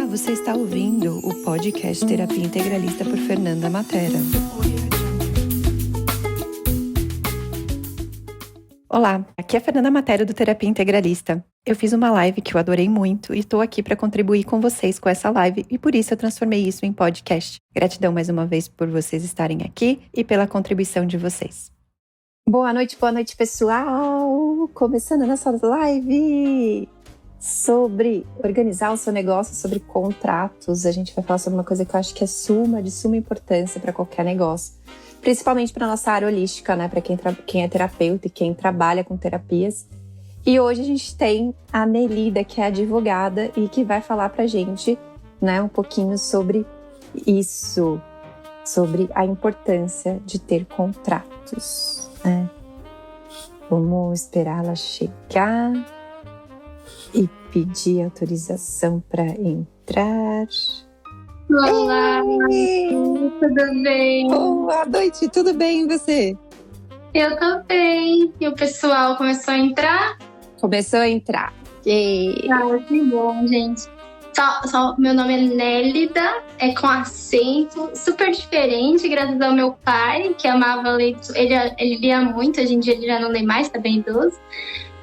Você está ouvindo o podcast Terapia Integralista por Fernanda Matera. Olá, aqui é a Fernanda Matera do Terapia Integralista. Eu fiz uma live que eu adorei muito e estou aqui para contribuir com vocês com essa live e por isso eu transformei isso em podcast. Gratidão mais uma vez por vocês estarem aqui e pela contribuição de vocês. Boa noite pessoal! Começando a nossa live sobre organizar o seu negócio, sobre contratos. A gente vai falar sobre uma coisa que eu acho que é de suma importância para qualquer negócio. Principalmente para a nossa área holística, né? Para quem é terapeuta e quem trabalha com terapias. E hoje a gente tem a Nelida, que é advogada e que vai falar para a gente, né, um pouquinho sobre isso, sobre a importância de ter contratos, né? Vamos esperar ela chegar e pedir autorização para entrar. Olá, tudo bem? Boa noite, tudo bem e você? Eu tô bem. E o pessoal começou a entrar? Começou a entrar. Que bom, gente. Meu nome é Nélida, é com acento, super diferente, graças ao meu pai, que amava leitura. Ele lia muito, hoje em dia ele já não lê mais, tá bem idoso,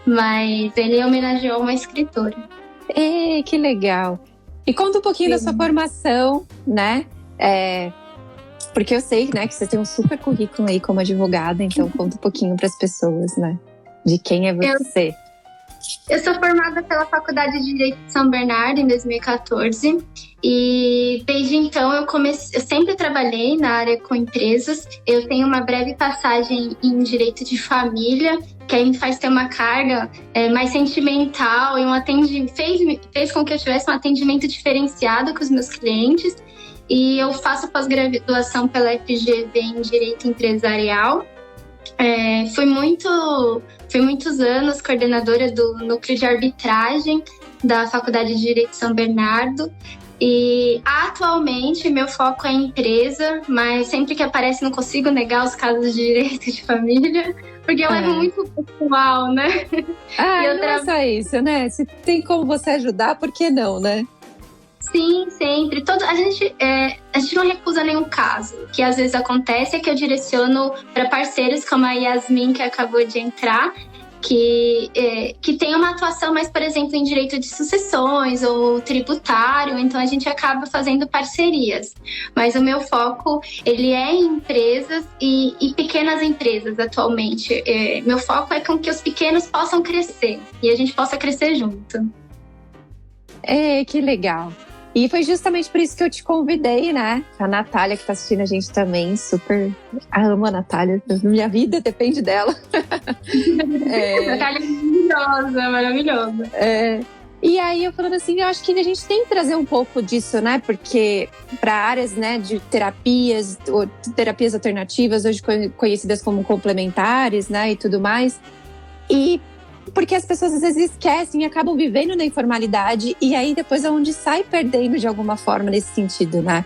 mas ele homenageou uma escritora. Que legal! E conta um pouquinho da sua formação, né? Porque eu sei, né, que você tem um super currículo aí como advogada, então conta um pouquinho para as pessoas, né? De quem é você. Eu sou formada pela Faculdade de Direito de São Bernardo em 2014 e desde então eu sempre trabalhei na área com empresas. Eu tenho uma breve passagem em direito de família, que aí me faz ter uma carga mais sentimental e fez com que eu tivesse um atendimento diferenciado com os meus clientes. E eu faço pós-graduação pela FGV em Direito Empresarial. Fui muitos anos coordenadora do Núcleo de Arbitragem da Faculdade de Direito de São Bernardo. E atualmente meu foco é em empresa, mas sempre que aparece não consigo negar os casos de direito de família, porque eu levo muito pessoal, né? Não é só isso, né? Se tem como você ajudar, por que não, né? Sim, sempre. A gente não recusa nenhum caso. O que às vezes acontece é que eu direciono para parceiros como a Yasmin, que acabou de entrar, que tem uma atuação mais, por exemplo, em direito de sucessões ou tributário, então a gente acaba fazendo parcerias. Mas o meu foco, ele é em empresas e pequenas empresas atualmente. Meu foco é com que os pequenos possam crescer e a gente possa crescer junto. Que legal! E foi justamente por isso que eu te convidei, né? A Natália, que tá assistindo a gente também, super amo a Natália. Minha vida depende dela. Natália é maravilhosa. E aí eu falando assim, eu acho que a gente tem que trazer um pouco disso, né? Porque para áreas, né, de terapias, ou terapias alternativas, hoje conhecidas como complementares, né? E tudo mais. E porque as pessoas às vezes esquecem e acabam vivendo na informalidade e aí depois é onde sai perdendo de alguma forma nesse sentido, né?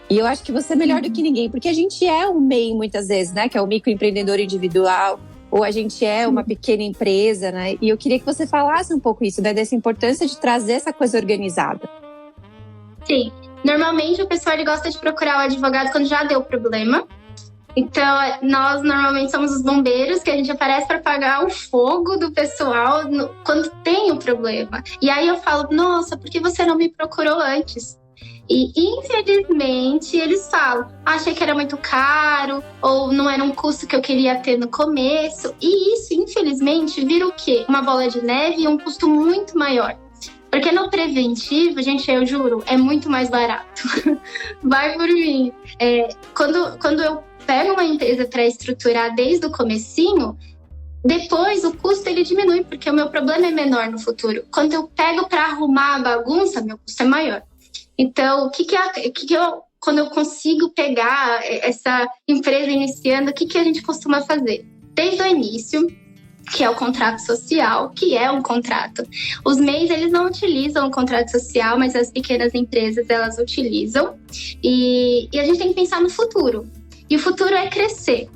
E eu acho que você é melhor do que ninguém, porque a gente é um MEI muitas vezes, né? Que é o microempreendedor individual, ou a gente é uma pequena empresa, né? E eu queria que você falasse um pouco isso, né? Dessa importância de trazer essa coisa organizada. Sim. Normalmente o pessoal ele gosta de procurar o advogado quando já deu problema. Então, nós normalmente somos os bombeiros que a gente aparece para apagar o fogo do pessoal quando tem o problema. E aí eu falo, nossa, por que você não me procurou antes? E, infelizmente, eles falam, achei que era muito caro, ou não era um custo que eu queria ter no começo. E isso, infelizmente, vira o quê? Uma bola de neve e um custo muito maior. Porque no preventivo, gente, eu juro, é muito mais barato. Vai por mim. Quando eu pego uma empresa para estruturar desde o comecinho, depois o custo ele diminui, porque o meu problema é menor no futuro. Quando eu pego para arrumar a bagunça, meu custo é maior. Então, quando eu consigo pegar essa empresa iniciando, o que a gente costuma fazer? Desde o início, que é o contrato social, que é um contrato. Os MEIs, eles não utilizam o contrato social, mas as pequenas empresas, elas utilizam. E a gente tem que pensar no futuro. E o futuro é crescer.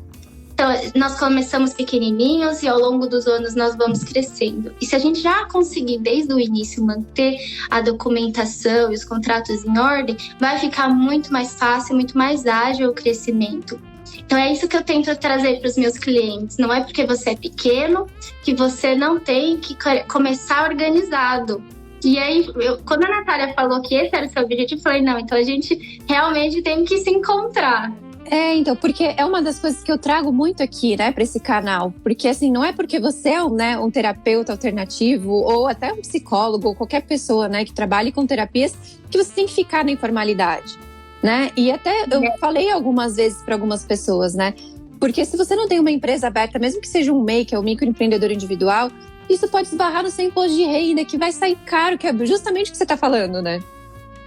Então, nós começamos pequenininhos e ao longo dos anos nós vamos crescendo. E se a gente já conseguir desde o início manter a documentação e os contratos em ordem, vai ficar muito mais fácil, muito mais ágil o crescimento. Então é isso que eu tento trazer para os meus clientes. Não é porque você é pequeno que você não tem que começar organizado. E aí, quando a Natália falou que esse era o seu objetivo, eu falei, não, então a gente realmente tem que se encontrar. Então, porque é uma das coisas que eu trago muito aqui, né, para esse canal. Porque, assim, não é porque você é um terapeuta alternativo ou até um psicólogo ou qualquer pessoa, né, que trabalhe com terapias, que você tem que ficar na informalidade, né? E até eu falei algumas vezes para algumas pessoas, né? Porque se você não tem uma empresa aberta, mesmo que seja um MEI, que é o microempreendedor individual, isso pode esbarrar no seu imposto de renda, que vai sair caro, que é justamente o que você está falando, né?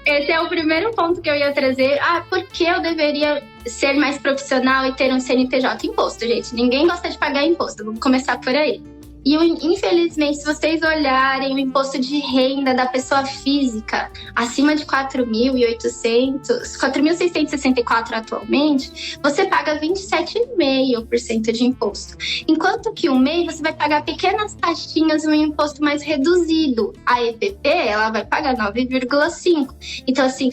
Esse é o primeiro ponto que eu ia trazer. Por que eu deveria ser mais profissional e ter um CNPJ? Imposto, gente. Ninguém gosta de pagar imposto. Vamos começar por aí. E, infelizmente, se vocês olharem o imposto de renda da pessoa física acima de 4.664 atualmente, você paga 27,5% de imposto. Enquanto que o MEI, você vai pagar pequenas taxinhas e um imposto mais reduzido. A EPP, ela vai pagar 9,5%. Então, assim,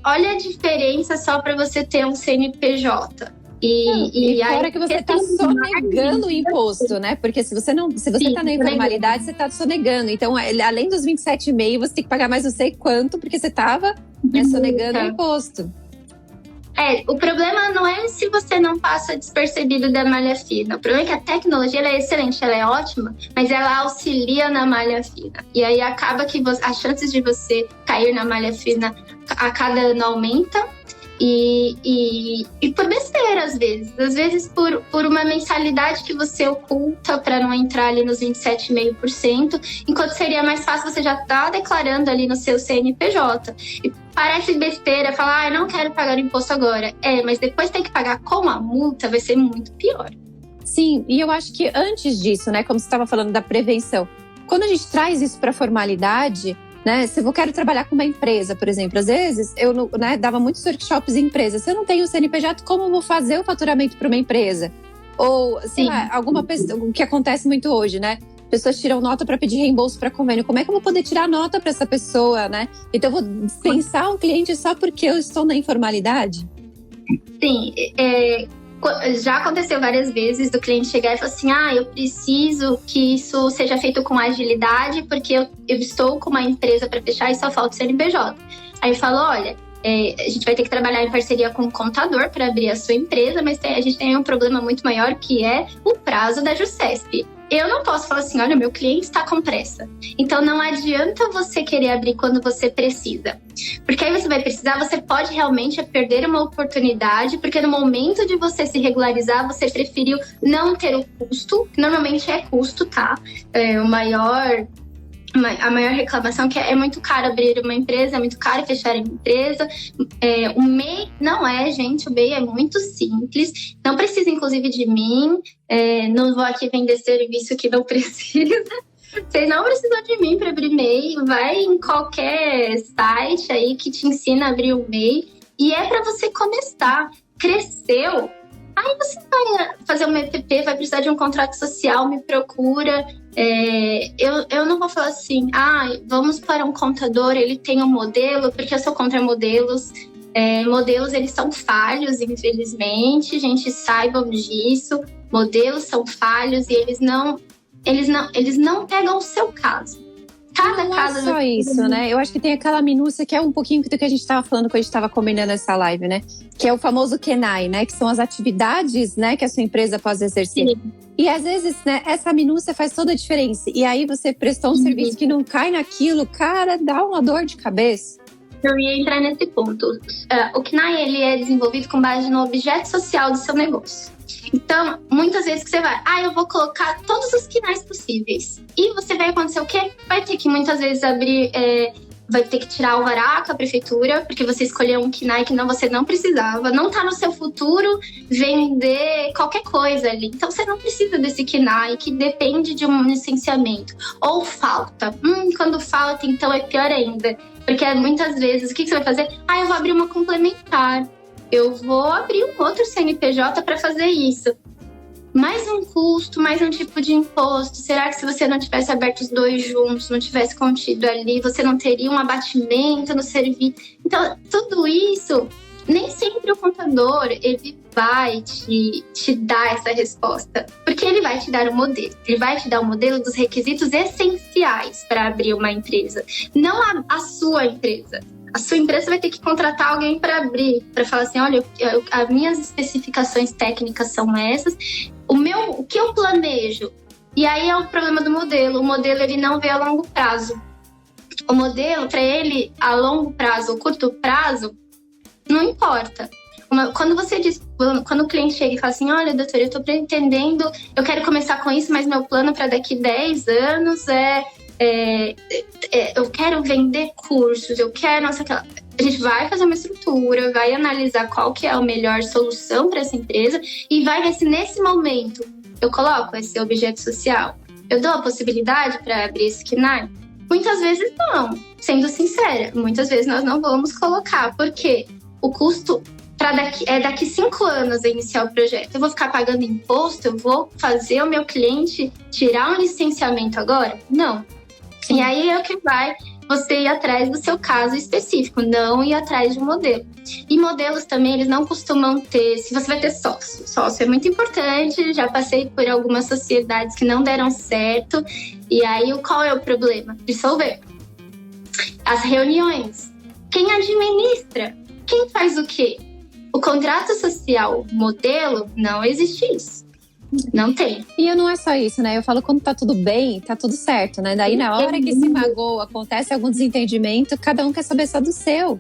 olha a diferença só para você ter um CNPJ. E fora que você está sonegando o imposto, né? Porque se você está na informalidade, você está sonegando. Então, além dos 27,5%, você tem que pagar mais não sei quanto, porque você estava sonegando o imposto. O problema não é se você não passa despercebido da malha fina. O problema é que a tecnologia ela é excelente, ela é ótima, mas ela auxilia na malha fina. E aí acaba que as chances de você cair na malha fina a cada ano aumenta. E por besteira, às vezes por uma mensalidade que você oculta para não entrar ali nos 27,5%, enquanto seria mais fácil você já estar declarando ali no seu CNPJ. E parece besteira falar, não quero pagar o imposto agora. Mas depois tem que pagar com a multa, vai ser muito pior. Sim, e eu acho que antes disso, né, como você estava falando da prevenção, quando a gente traz isso para a formalidade, né, se eu quero trabalhar com uma empresa, por exemplo, às vezes eu dava muitos workshops em empresas. Se eu não tenho o CNPJ, como eu vou fazer o faturamento para uma empresa? Ou, sei lá, alguma pessoa, o que acontece muito hoje, né? Pessoas tiram nota para pedir reembolso para convênio. Como é que eu vou poder tirar nota para essa pessoa, né? Então eu vou dispensar um cliente só porque eu estou na informalidade? Sim, já aconteceu várias vezes do cliente chegar e falar assim, eu preciso que isso seja feito com agilidade porque eu estou com uma empresa para fechar e só falta o CNPJ. Aí eu falo, olha, a gente vai ter que trabalhar em parceria com o contador para abrir a sua empresa, mas a gente tem um problema muito maior que é o prazo da JuSesp. Eu não posso falar assim, olha, meu cliente está com pressa. Então não adianta você querer abrir quando você precisa. Porque aí você vai precisar, você pode realmente perder uma oportunidade, porque no momento de você se regularizar, você preferiu não ter o custo, que normalmente é custo, tá? A maior reclamação é que é muito caro abrir uma empresa, é muito caro fechar a empresa. O MEI não é, gente, o MEI é muito simples. Não precisa, inclusive, de mim. Não vou aqui vender serviço que não precisa. Vocês não precisam de mim para abrir MEI. Vai em qualquer site aí que te ensina a abrir o MEI. E é para você começar. Cresceu. Aí você vai fazer uma EPP, vai precisar de um contrato social, me procura. Eu não vou falar assim, vamos para um contador, ele tem um modelo, porque eu sou contra modelos. Modelos, eles são falhos, infelizmente, gente, saibam disso. Modelos são falhos e eles não pegam o seu caso. Cada caso... Não é só isso, né? Eu acho que tem aquela minúcia que é um pouquinho do que a gente estava falando quando a gente estava combinando essa live, né? Que é o famoso KENAI, né? Que são as atividades, né, que a sua empresa pode exercer. Sim. E às vezes, né, essa minúcia faz toda a diferença. E aí você prestou um serviço que não cai naquilo, cara, dá uma dor de cabeça. Eu ia entrar nesse ponto. O KENAI, ele é desenvolvido com base no objeto social do seu negócio. Então, muitas vezes que você vai, eu vou colocar todos os KENAIs possíveis. E você vai acontecer o quê? Vai ter que muitas vezes abrir, vai ter que tirar o alvará com a prefeitura, porque você escolheu um KENAI que você não precisava. Não tá no seu futuro vender qualquer coisa ali. Então, você não precisa desse KENAI, que depende de um licenciamento. Ou falta. Quando falta, então é pior ainda. Porque muitas vezes, o que você vai fazer? Eu vou abrir uma complementar. Eu vou abrir um outro CNPJ para fazer isso. mais um custo, mais um tipo de imposto. Será que se você não tivesse aberto os dois juntos, não tivesse contido ali, você não teria um abatimento no serviço? Então, tudo isso, nem sempre o contador, ele vai te dar essa resposta. Porque ele vai te dar um modelo. Ele vai te dar um modelo dos requisitos essenciais para abrir uma empresa. Não a sua empresa. A sua empresa vai ter que contratar alguém para abrir, para falar assim, olha, as minhas especificações técnicas são essas, o que eu planejo. E aí é o problema do modelo. O modelo, ele não vê a longo prazo. O modelo, para ele, a longo prazo ou curto prazo, não importa. Quando o cliente chega e fala assim, olha, doutor, eu estou pretendendo, eu quero começar com isso, mas meu plano para daqui 10 anos eu quero vender cursos, eu quero... A gente vai fazer uma estrutura, vai analisar qual que é a melhor solução para essa empresa e vai ver se nesse momento eu coloco esse objeto social, eu dou a possibilidade para abrir esse KNAI. Muitas vezes não, sendo sincera, muitas vezes nós não vamos colocar, porque o custo daqui 5 anos a iniciar o projeto. Eu vou ficar pagando imposto? Eu vou fazer o meu cliente tirar um licenciamento agora? Não. Sim. E aí é o que vai você ir atrás do seu caso específico, não ir atrás de um modelo. E modelos também, eles não costumam ter... Se você vai ter sócio. Sócio é muito importante. Já passei por algumas sociedades que não deram certo. E aí, qual é o problema? Dissolver. As reuniões. Quem administra? Quem faz o quê? O contrato social modelo, não existe isso. Não tem. E não é só isso, né? Eu falo, quando tá tudo bem, tá tudo certo, né? Daí, na hora que se magoa, acontece algum desentendimento, cada um quer saber só do seu.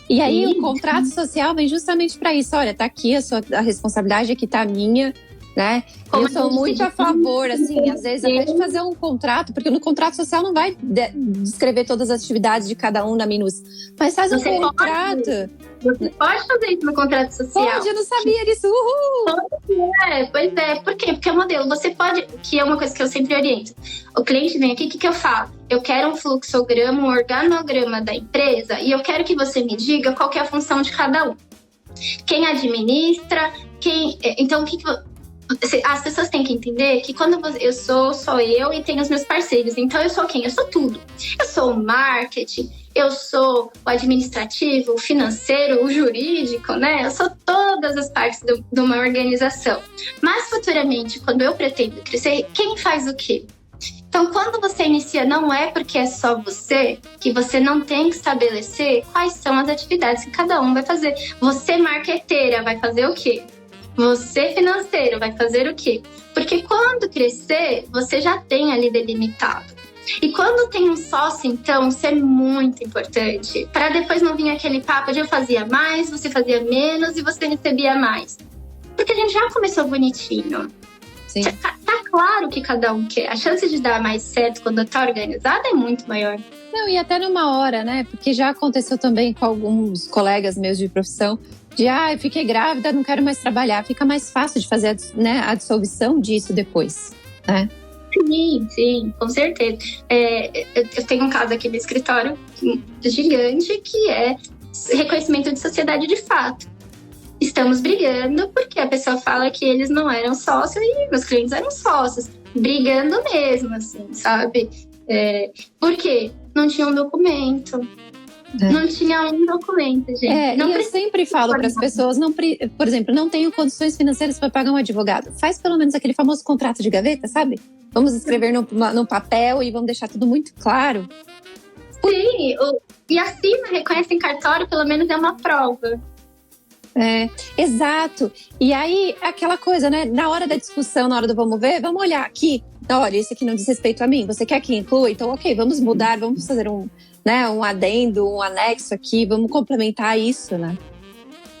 E aí, o contrato social vem justamente para isso. Olha, tá aqui a responsabilidade, aqui tá a minha, né? Eu sou muito a favor, assim, às vezes, até de fazer um contrato, porque no contrato social não vai descrever todas as atividades de cada um na minúscula. Mas faz um contrato. Você pode fazer isso no contrato social. Pode, eu não sabia disso. Uhul! Pois é. Por quê? Porque é o modelo. Você pode, que é uma coisa que eu sempre oriento. O cliente vem aqui, o que eu falo? Eu quero um fluxograma, um organograma da empresa e eu quero que você me diga qual que é a função de cada um. Quem administra, Então, as pessoas têm que entender que quando eu sou eu e tenho os meus parceiros. Então, eu sou quem? Eu sou tudo. Eu sou o marketing, eu sou o administrativo, o financeiro, o jurídico, né? Eu sou todas as partes de uma organização. Mas, futuramente, quando eu pretendo crescer, quem faz o quê? Então, quando você inicia, não é porque é só você, que você não tem que estabelecer quais são as atividades que cada um vai fazer. Você, marqueteira, vai fazer o quê? Você, financeiro, vai fazer o quê? Porque quando crescer, você já tem ali delimitado. E quando tem um sócio, então, isso é muito importante. Para depois não vir aquele papo de eu fazia mais, você fazia menos e você recebia mais. Porque a gente já começou bonitinho. Sim. Tá claro o que cada um quer. A chance de dar mais certo quando tá organizada é muito maior. Não, e até numa hora, né? Porque já aconteceu também com alguns colegas meus de profissão. Eu fiquei grávida, não quero mais trabalhar. Fica mais fácil de fazer a dissolução disso depois, né? Sim, com certeza. Eu tenho um caso aqui no escritório gigante que é reconhecimento de sociedade de fato. Estamos brigando porque a pessoa fala que eles não eram sócios e meus clientes eram sócios. Brigando mesmo, assim, sabe? Por quê? Não tinha um documento. Não tinha um documento, gente. Eu sempre falo para as pessoas, por exemplo, não tenho condições financeiras para pagar um advogado. Faz pelo menos aquele famoso contrato de gaveta, sabe? Vamos escrever no papel e vamos deixar tudo muito claro. Sim, e assina, reconhece em cartório, pelo menos é uma prova. Exato. E aí, aquela coisa, né? Na hora da discussão, na hora do vamos ver, vamos olhar aqui. Olha, isso aqui não diz respeito a mim. Você quer que inclua? Então, ok, vamos mudar, vamos fazer um adendo, um anexo aqui, vamos complementar isso, né?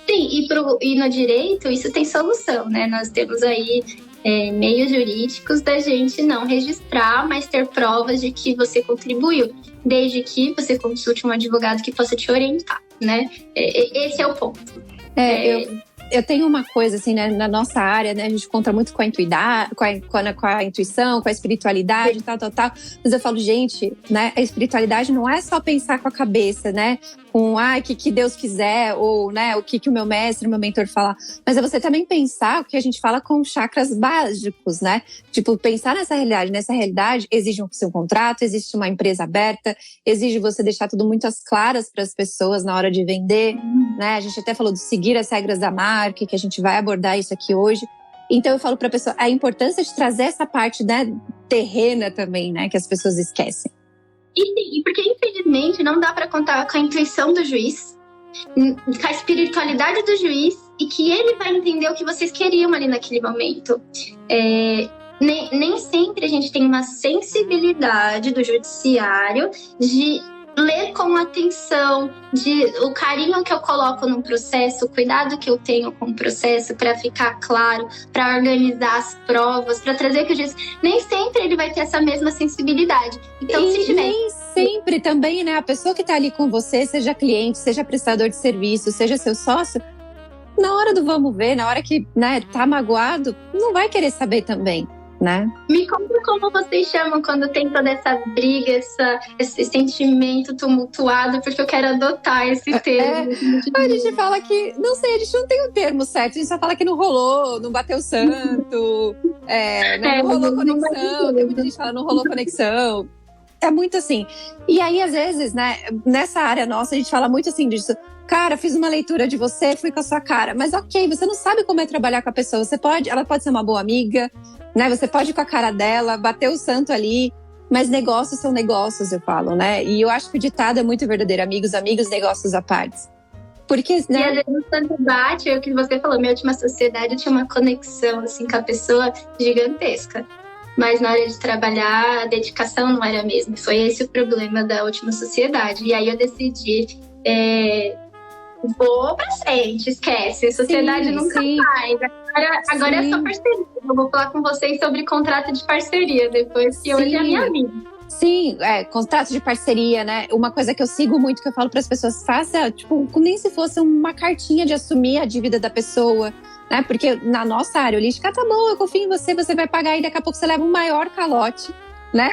Sim, e no direito, isso tem solução, né? Nós temos aí meios jurídicos da gente não registrar, mas ter provas de que você contribuiu, desde que você consulte um advogado que possa te orientar, né? Esse é o ponto. eu tenho uma coisa, assim, né, na nossa área, né, a gente conta muito com a intuição, com a espiritualidade, tal. Mas eu falo, gente, né, a espiritualidade não é só pensar com a cabeça, né, com o que Deus quiser, ou, né, o que o meu mestre, o meu mentor falar. Mas é você também pensar o que a gente fala com chakras básicos, né? Tipo, pensar nessa realidade. Nessa realidade, exige um seu contrato, existe uma empresa aberta, exige você deixar tudo muito às claras para as pessoas na hora de vender, né? A gente até falou de seguir as regras da marca, que a gente vai abordar isso aqui hoje. Então, eu falo para a pessoa a importância de trazer essa parte, né, terrena também, né, que as pessoas esquecem. E porque, infelizmente, não dá para contar com a intuição do juiz, com a espiritualidade do juiz, e que ele vai entender o que vocês queriam ali naquele momento. Nem sempre a gente tem uma sensibilidade do judiciário de ler com atenção, o carinho que eu coloco no processo, o cuidado que eu tenho com o processo para ficar claro, para organizar as provas, para trazer que o juiz... Nem sempre ele vai ter essa mesma sensibilidade. Então, se tiver... Nem sempre também, né? A pessoa que está ali com você, seja cliente, seja prestador de serviço, seja seu sócio, na hora do vamos ver, na hora que, né, tá magoado, não vai querer saber também, né? Me conta como vocês chamam quando tem toda essa briga, esse sentimento tumultuado, porque eu quero adotar esse termo. A gente fala que, não sei, a gente não tem o termo certo, a gente só fala que não rolou, não bateu santo, não rolou conexão, tem muita gente que fala não rolou conexão. É muito assim. E aí, às vezes, né, nessa área nossa, a gente fala muito assim disso. Cara, fiz uma leitura de você, fui com a sua cara. Mas ok, você não sabe como é trabalhar com a pessoa. Ela pode ser uma boa amiga, né? Você pode ir com a cara dela, bater o santo ali. Mas negócios são negócios, eu falo, né? E eu acho que o ditado é muito verdadeiro. Amigos, negócios à parte. Porque, né? E às vezes o santo bate, é o que você falou. Minha última sociedade, eu tinha uma conexão, assim, com a pessoa gigantesca. Mas na hora de trabalhar, a dedicação não era a mesma. Foi esse o problema da última sociedade. E aí eu decidi... vou pra frente, esquece. Sociedade nunca mais. Agora é só parceria. Eu vou falar com vocês sobre contrato de parceria depois, que hoje é a minha amiga. Sim, contrato de parceria, né? Uma coisa que eu sigo muito, que eu falo para as pessoas, faça, tipo, nem se fosse uma cartinha de assumir a dívida da pessoa, né? Porque na nossa área holística, tá bom, eu confio em você, você vai pagar e daqui a pouco você leva um maior calote, né?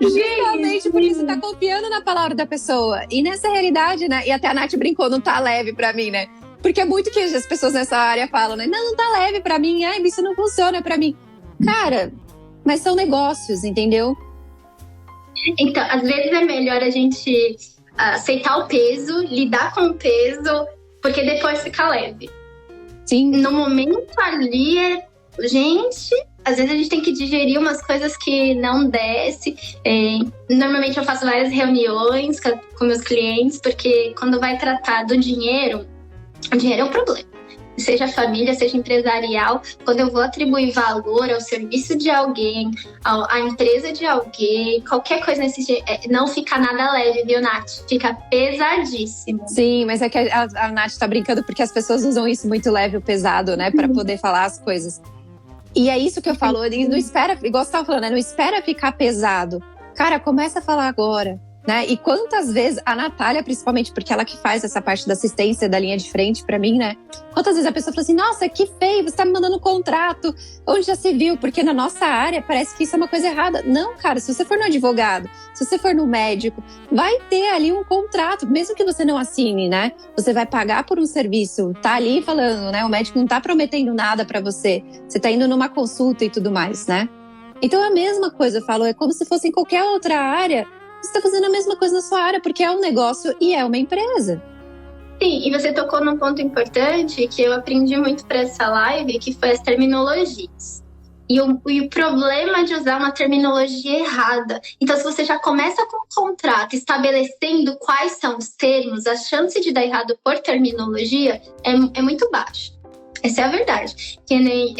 Justamente porque você tá confiando na palavra da pessoa. E nessa realidade, né? E até a Nath brincou, não tá leve pra mim, né? Porque é muito que as pessoas nessa área falam, né? Não tá leve pra mim, isso não funciona pra mim. Cara, mas são negócios, entendeu? Então, às vezes é melhor a gente aceitar o peso, lidar com o peso, porque depois fica leve. Sim. No momento ali, às vezes a gente tem que digerir umas coisas que não desce. Normalmente eu faço várias reuniões com meus clientes, porque quando vai tratar do dinheiro, o dinheiro é um problema. Seja família, seja empresarial, quando eu vou atribuir valor ao serviço de alguém, à empresa de alguém, qualquer coisa nesse jeito, não fica nada leve, viu, Nath? Fica pesadíssimo. Sim, mas é que a Nath tá brincando porque as pessoas usam isso muito leve ou pesado, né? Pra poder falar as coisas. E é isso que eu falo, não espera, igual você tava falando, né? Não espera ficar pesado. Cara, começa a falar agora, né? E quantas vezes, a Natália principalmente, porque ela que faz essa parte da assistência da linha de frente pra mim, né? Quantas vezes a pessoa fala assim, nossa, que feio, você tá me mandando um contrato, onde já se viu? Porque na nossa área parece que isso é uma coisa errada. Não, cara, se você for no advogado, se você for no médico, vai ter ali um contrato, mesmo que você não assine, né? Você vai pagar por um serviço, tá ali falando, né? O médico não tá prometendo nada pra você. Você tá indo numa consulta e tudo mais, né? Então é a mesma coisa, eu falo, é como se fosse em qualquer outra área, você está fazendo a mesma coisa na sua área, porque é um negócio e é uma empresa. Sim, e você tocou num ponto importante que eu aprendi muito para essa live, que foi as terminologias. E o problema de usar uma terminologia errada. Então, se você já começa com o contrato estabelecendo quais são os termos, a chance de dar errado por terminologia é muito baixa. Essa é a verdade. Que nem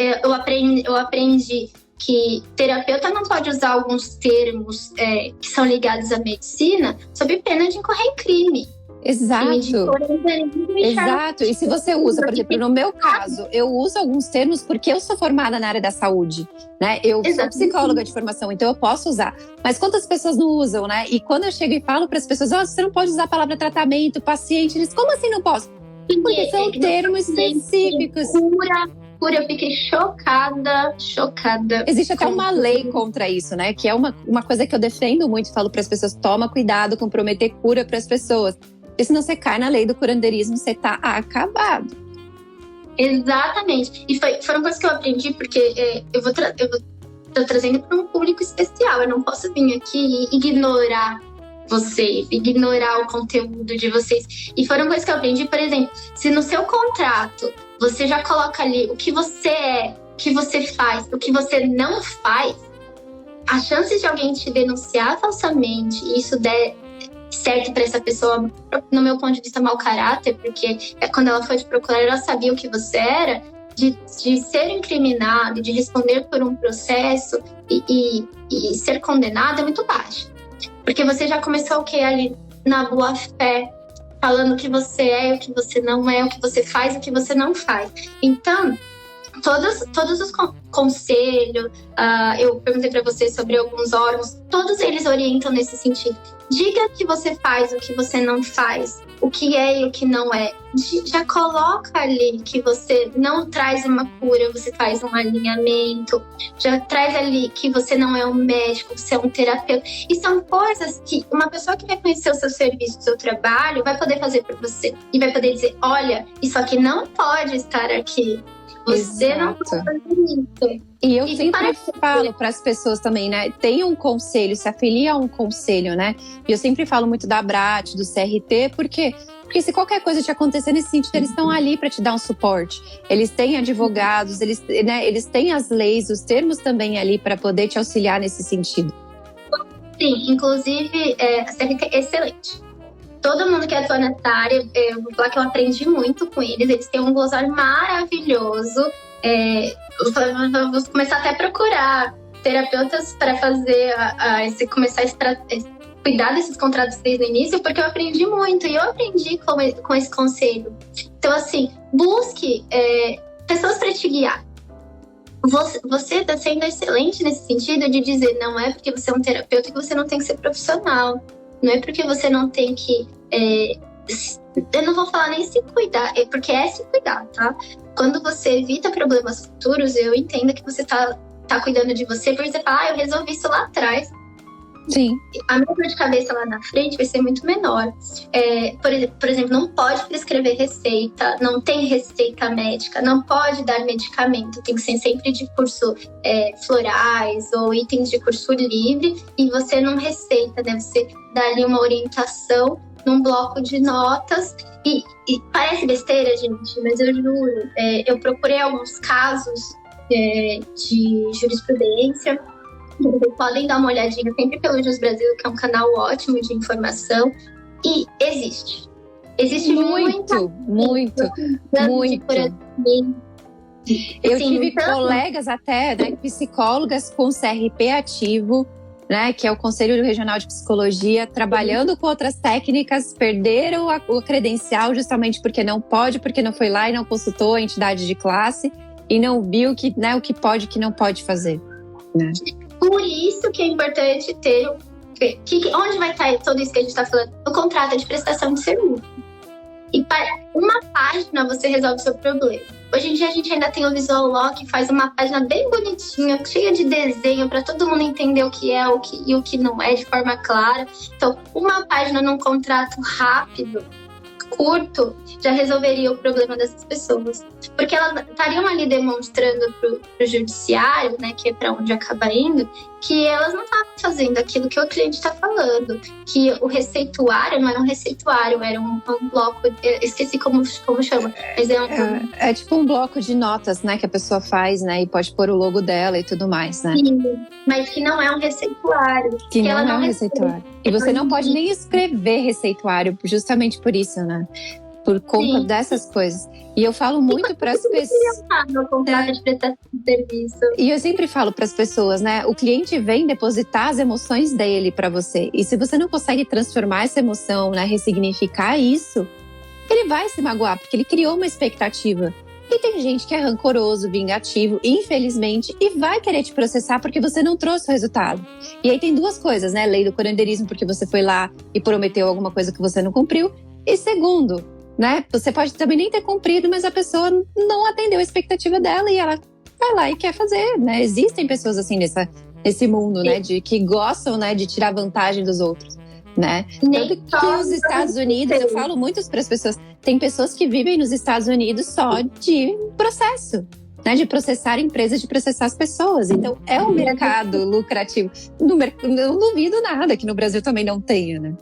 eu aprendi que terapeuta não pode usar alguns termos que são ligados à medicina sob pena de incorrer em crime. Exato. Exato. E se você usa, por exemplo, no meu caso, eu uso alguns termos porque eu sou formada na área da saúde, né? Eu sou psicóloga de formação, então eu posso usar. Mas quantas pessoas não usam, né? E quando eu chego e falo para as pessoas, você não pode usar a palavra tratamento, paciente, eles, como assim não posso? Porque são termos específicos. Cura, eu fiquei chocada. Existe até uma lei contra isso, né? Que é uma coisa que eu defendo muito, falo para as pessoas, toma cuidado com prometer cura para as pessoas. Porque senão você cai na lei do curandeirismo, você tá acabado. Exatamente. E foram coisas que eu aprendi, porque eu tô trazendo para um público especial. Eu não posso vir aqui e ignorar vocês, ignorar o conteúdo de vocês. E foram coisas que eu aprendi, por exemplo, se no seu contrato você já coloca ali o que você é, o que você faz, o que você não faz, as chances de alguém te denunciar falsamente e isso der certo para essa pessoa, no meu ponto de vista, mau caráter, porque quando ela foi te procurar, ela sabia o que você era, de ser incriminado, de responder por um processo e ser condenado é muito baixo. Porque você já começou o que ali na boa fé, falando o que você é, o que você não é, o que você faz, o que você não faz. Então, todos os conselhos, eu perguntei para você sobre alguns órgãos, todos eles orientam nesse sentido. Diga o que você faz, o que você não faz, o que é e o que não é. Já coloca ali que você não traz uma cura, você faz um alinhamento. Já traz ali que você não é um médico, você é um terapeuta. E são coisas que uma pessoa que vai conhecer o seu serviço, o seu trabalho, vai poder fazer por você. E vai poder dizer, olha, isso aqui não pode estar aqui. Você Exato. não pode fazer isso. E eu sempre falo para as pessoas também, né? Tenha um conselho, se afilia a um conselho, né? E eu sempre falo muito da ABRAT, do CRT, porque se qualquer coisa te acontecer nesse sentido, eles estão ali para te dar um suporte. Eles têm advogados, eles têm as leis, os termos também ali para poder te auxiliar nesse sentido. Sim, inclusive, a CRT é excelente. Todo mundo que atua nessa área, eu vou falar que eu aprendi muito com eles. Eles têm um glossário maravilhoso. Eu vou começar até a procurar terapeutas para fazer começar a cuidar desses contratos desde o início, porque eu aprendi muito e eu aprendi com esse conselho. Então, assim, busque pessoas para te guiar. Você está sendo excelente nesse sentido de dizer não é porque você é um terapeuta que você não tem que ser profissional. Não é porque você não tem que... eu não vou falar nem se cuidar, porque é se cuidar, tá? Quando você evita problemas futuros, eu entendo que você tá cuidando de você, porque você fala, eu resolvi isso lá atrás. Sim. A minha dor de cabeça lá na frente vai ser muito menor. Por exemplo, não pode prescrever receita, não tem receita médica, não pode dar medicamento, tem que ser sempre de curso florais ou itens de curso livre, e você não receita, né? Você dá ali uma orientação num bloco de notas, e parece besteira, gente, mas eu juro, eu procurei alguns casos de jurisprudência. Vocês podem dar uma olhadinha sempre pelo Jus Brasil, que é um canal ótimo de informação. E existe. Existe muito. Eu tive colegas até, né, psicólogas com CRP ativo, né, que é o Conselho Regional de Psicologia, trabalhando com outras técnicas, perderam o credencial justamente porque não pode, porque não foi lá e não consultou a entidade de classe e não viu que, né, o que pode e o que não pode fazer. Né? Por isso que é importante ter... onde vai estar tudo isso que a gente está falando? No contrato de prestação de serviço. E para uma página você resolve o seu problema. Hoje em dia a gente ainda tem o Visual Law, que faz uma página bem bonitinha, cheia de desenho, para todo mundo entender o que é e o que não é, de forma clara. Então, uma página num contrato rápido, curto, já resolveria o problema dessas pessoas. Porque elas estariam ali demonstrando pro judiciário, né, que é para onde acaba indo, que elas não estavam fazendo aquilo que o cliente está falando. Que o receituário não era um receituário, era um bloco, esqueci como chama, mas é tipo um bloco de notas, né, que a pessoa faz, né, e pode pôr o logo dela e tudo mais, né? Sim, mas que não é um receituário. Que não é um receituário. E você não pode nem escrever receituário, justamente por isso, né? Por conta dessas coisas. E eu falo muito para as pessoas. No contrato de prestação de serviço. E eu sempre falo para as pessoas, né? O cliente vem depositar as emoções dele para você. E se você não consegue transformar essa emoção, né? Ressignificar isso, ele vai se magoar, porque ele criou uma expectativa. E tem gente que é rancoroso, vingativo, infelizmente, e vai querer te processar porque você não trouxe o resultado. E aí tem duas coisas, né? Lei do curandeirismo, porque você foi lá e prometeu alguma coisa que você não cumpriu. E segundo, né? Você pode também nem ter cumprido, mas a pessoa não atendeu a expectativa dela e ela vai lá e quer fazer, né? Existem pessoas assim nesse mundo, né? Que gostam, né? De tirar vantagem dos outros, né? Tanto que os Estados Unidos, eu falo muito para as pessoas, tem pessoas que vivem nos Estados Unidos só de processo, né? De processar empresas, de processar as pessoas. Então, é um mercado lucrativo. Não duvido nada que no Brasil também não tenha, né?